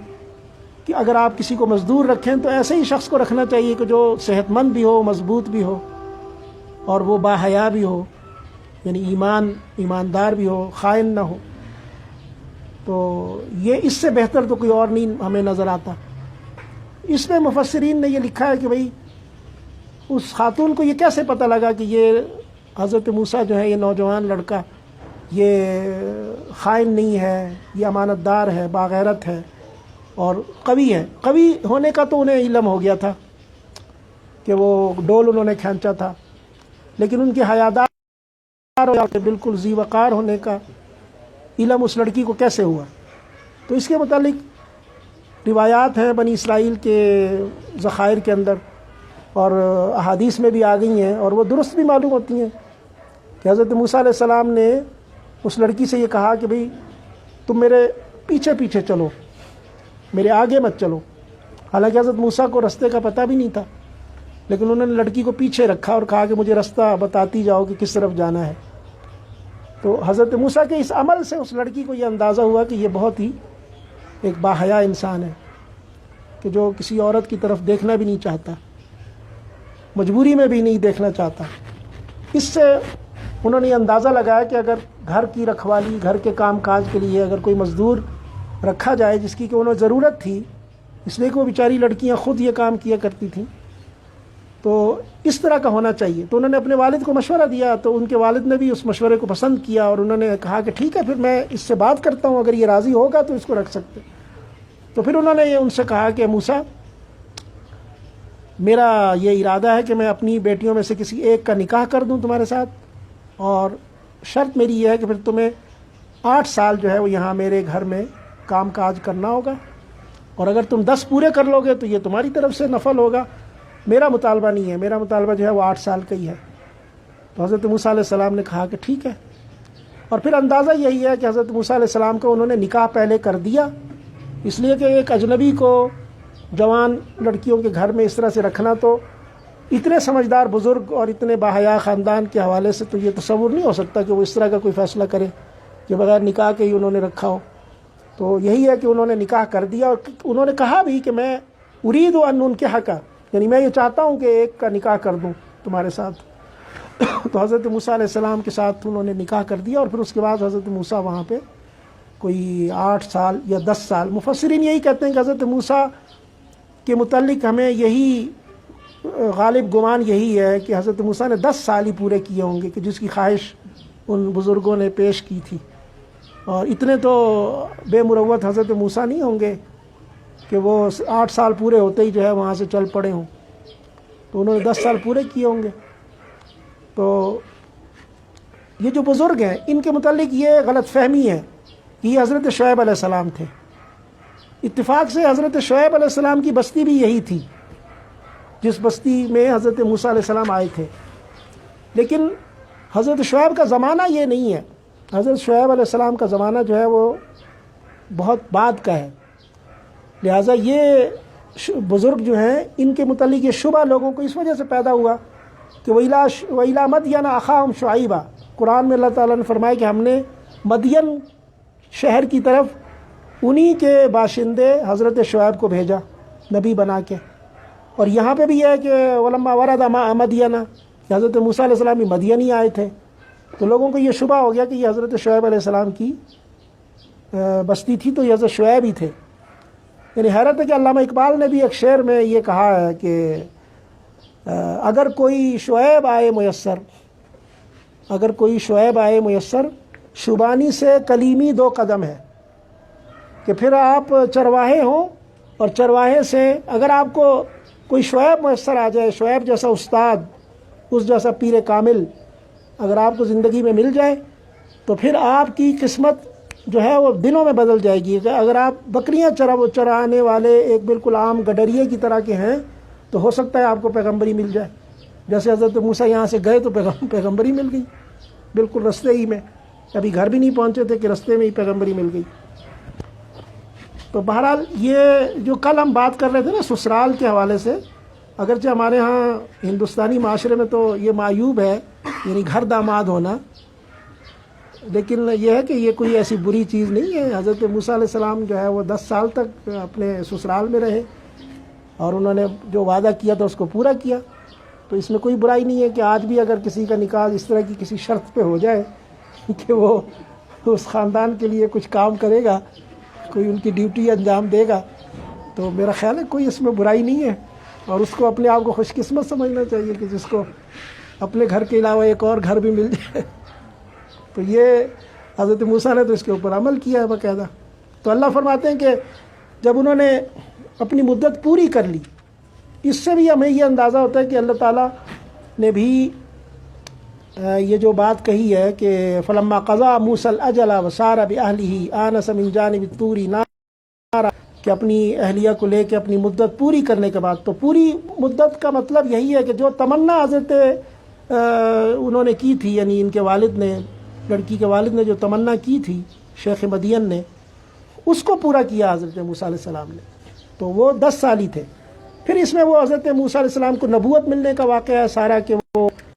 کہ اگر آپ کسی کو مزدور رکھیں تو ایسے ہی شخص کو رکھنا چاہیے کہ جو صحت مند بھی ہو، مضبوط بھی ہو، اور وہ باحیا بھی ہو، یعنی ایماندار بھی ہو، خائن نہ ہو۔ تو یہ اس سے بہتر تو کوئی اور نہیں ہمیں نظر آتا۔ اس میں مفسرین نے یہ لکھا ہے کہ بھئی اس خاتون کو یہ کیسے پتہ لگا کہ یہ حضرت موسیٰ جو ہے، یہ نوجوان لڑکا، یہ خائن نہیں ہے، یہ امانت دار ہے، باغیرت ہے اور قوی ہے۔ قوی ہونے کا تو انہیں علم ہو گیا تھا کہ وہ ڈول انہوں نے کھینچا تھا، لیکن ان کے حیادار اور بالکل ذی وقار ہونے کا علم اس لڑکی کو کیسے ہوا؟ تو اس کے متعلق روایات ہیں بنی اسرائیل کے ذخائر کے اندر، اور احادیث میں بھی آ گئی ہیں، اور وہ درست بھی معلوم ہوتی ہیں کہ حضرت موسیٰ علیہ السلام نے اس لڑکی سے یہ کہا کہ بھئی تم میرے پیچھے پیچھے چلو، میرے آگے مت چلو۔ حالانکہ حضرت موسیٰ کو رستے کا پتہ بھی نہیں تھا، لیکن انہوں نے لڑکی کو پیچھے رکھا اور کہا کہ مجھے رستہ بتاتی جاؤ کہ کس طرف جانا ہے۔ تو حضرت موسیٰ کے اس عمل سے اس لڑکی کو یہ اندازہ ہوا کہ یہ بہت ہی ایک باحیا انسان ہے، کہ جو کسی عورت کی طرف دیکھنا بھی نہیں چاہتا، مجبوری میں بھی نہیں دیکھنا چاہتا۔ اس سے انہوں نے یہ اندازہ لگایا کہ اگر گھر کی رکھوالی، گھر کے کام کاج کے لیے اگر کوئی مزدور رکھا جائے جس کی کہ انہیں ضرورت تھی، اس لیے کہ وہ بیچاری لڑکیاں خود یہ کام کیا کرتی تھیں، تو اس طرح کا ہونا چاہیے۔ تو انہوں نے اپنے والد کو مشورہ دیا، تو ان کے والد نے بھی اس مشورے کو پسند کیا، اور انہوں نے کہا کہ ٹھیک ہے، پھر میں اس سے بات کرتا ہوں، اگر یہ راضی ہوگا تو اس کو رکھ سکتے۔ تو پھر انہوں نے ان سے کہا کہ موسیٰ، میرا یہ ارادہ ہے کہ میں اپنی بیٹیوں میں سے کسی ایک کا نکاح کر دوں تمہارے ساتھ، اور شرط میری یہ ہے کہ پھر تمہیں 8 سال جو ہے وہ یہاں میرے گھر میں کام کاج کرنا ہوگا، اور اگر تم 10 پورے کر لو گے تو یہ تمہاری طرف سے نفل ہوگا، میرا مطالبہ نہیں ہے، میرا مطالبہ جو ہے وہ 8 سال کا ہی ہے۔ تو حضرت موسیٰ علیہ السلام نے کہا کہ ٹھیک ہے، اور پھر اندازہ یہی ہے کہ حضرت موسیٰ علیہ السلام کو انہوں نے نکاح پہلے کر دیا، اس لیے کہ ایک اجنبی کو جوان لڑکیوں کے گھر میں اس طرح سے رکھنا، تو اتنے سمجھدار بزرگ اور اتنے باحیا خاندان کے حوالے سے تو یہ تصور نہیں ہو سکتا کہ وہ اس طرح کا کوئی فیصلہ کرے کہ بغیر نکاح کے ہی انہوں نے رکھا ہو۔ تو یہی ہے کہ انہوں نے نکاح کر دیا، اور انہوں نے کہا بھی کہ میں ارید ان انکحک، یعنی میں یہ چاہتا ہوں کہ ایک کا نکاح کر دوں تمہارے ساتھ۔ تو حضرت موسیٰ علیہ السلام کے ساتھ انہوں نے نکاح کر دیا، اور پھر اس کے بعد حضرت موسیٰ وہاں پہ کوئی 8 سال یا 10 سال، مفسرین یہی کہتے ہیں کہ حضرت موسیٰ کے متعلق ہمیں یہی غالب گمان یہی ہے کہ حضرت موسیٰ نے 10 سال ہی پورے کیے ہوں گے کہ جس کی خواہش ان بزرگوں نے پیش کی تھی، اور اتنے تو بے مروت حضرت موسیٰ نہیں ہوں گے کہ وہ 8 سال پورے ہوتے ہی جو ہے وہاں سے چل پڑے ہوں، تو انہوں نے 10 سال پورے کیے ہوں گے۔ تو یہ جو بزرگ ہیں ان کے متعلق یہ غلط فہمی ہے کہ یہ حضرت شعیب علیہ السلام تھے۔ اتفاق سے حضرت شعیب علیہ السلام کی بستی بھی یہی تھی جس بستی میں حضرت موسیٰ علیہ السلام آئے تھے، لیکن حضرت شعیب کا زمانہ یہ نہیں ہے۔ حضرت شعیب علیہ السلام کا زمانہ جو ہے وہ بہت بعد کا ہے، لہٰذا یہ بزرگ جو ہیں ان کے متعلق یہ شبہ لوگوں کو اس وجہ سے پیدا ہوا کہ وَإِلَىٰ مَدْيَنَ أَخَاهُمْ شُعَيْبًا، قرآن میں اللہ تعالیٰ نے فرمایا کہ ہم نے مدین شہر کی طرف انہی کے باشندے حضرت شعیب کو بھیجا نبی بنا کے، اور یہاں پہ بھی ہے کہ وَلَمَّا وَرَدَ مَاءَ مَدْيَنَ، کہ حضرت موسیٰ علیہ السلام بھی مدین ہی آئے تھے، تو لوگوں کو یہ شبہ ہو گیا کہ یہ حضرت شعیب علیہ السلام کی بستی تھی، تو یہ حضرت شعیب ہی تھے۔ یعنی حیرت ہے کہ علامہ اقبال نے بھی ایک شعر میں یہ کہا ہے کہ اگر کوئی شعیب آئے میسر، اگر کوئی شعیب آئے میسر، شبانی سے کلیمی 2 قدم ہے، کہ پھر آپ چرواہے ہوں اور چرواہے سے اگر آپ کو کوئی شعیب میسر آ جائے، شعیب جیسا استاد، اس جیسا پیر کامل اگر آپ کو زندگی میں مل جائے تو پھر آپ کی قسمت جو ہے وہ دنوں میں بدل جائے گی۔ اگر آپ بکریاں چرانے والے ایک بالکل عام گڈریے کی طرح کے ہیں تو ہو سکتا ہے آپ کو پیغمبری مل جائے، جیسے حضرت موسیٰ یہاں سے گئے تو پیغمبری مل گئی بالکل رستے ہی میں، ابھی گھر بھی نہیں پہنچے تھے کہ رستے میں ہی پیغمبری مل گئی۔ تو بہرحال یہ جو کل ہم بات کر رہے تھے نا سسرال کے حوالے سے، اگرچہ ہمارے ہاں ہندوستانی معاشرے میں تو یہ معیوب ہے، یعنی گھر داماد ہونا، لیکن یہ ہے کہ یہ کوئی ایسی بری چیز نہیں ہے۔ حضرت موسیٰ علیہ السلام جو ہے وہ 10 سال تک اپنے سسرال میں رہے اور انہوں نے جو وعدہ کیا تھا اس کو پورا کیا، تو اس میں کوئی برائی نہیں ہے کہ آج بھی اگر کسی کا نکاح اس طرح کی کسی شرط پہ ہو جائے کہ وہ اس خاندان کے لیے کچھ کام کرے گا، کوئی ان کی ڈیوٹی انجام دے گا، تو میرا خیال ہے کوئی اس میں برائی نہیں ہے، اور اس کو اپنے آپ کو خوش قسمت سمجھنا چاہیے کہ جس کو اپنے گھر کے علاوہ ایک اور گھر بھی مل جائے۔ تو یہ حضرت موسیٰ نے تو اس کے اوپر عمل کیا ہے باقاعدہ۔ تو اللہ فرماتے ہیں کہ جب انہوں نے اپنی مدت پوری کر لی، اس سے بھی ہمیں یہ اندازہ ہوتا ہے کہ اللہ تعالیٰ نے بھی یہ جو بات کہی ہے کہ فلما قضا موسیٰ الاجل وسار باہلہ آنس من جانب الطور نارا، کہ اپنی اہلیہ کو لے کے اپنی مدت پوری کرنے کے بعد، تو پوری مدت کا مطلب یہی ہے کہ جو تمنا حضرت انہوں نے کی تھی، یعنی ان کے والد نے، لڑکی کے والد نے جو تمنا کی تھی شیخ مدین نے، اس کو پورا کیا حضرت موسیٰ علیہ السلام نے، تو وہ 10 سال ہی تھے۔ پھر اس میں وہ حضرت موسیٰ علیہ السلام کو نبوت ملنے کا واقعہ ہے سارا کہ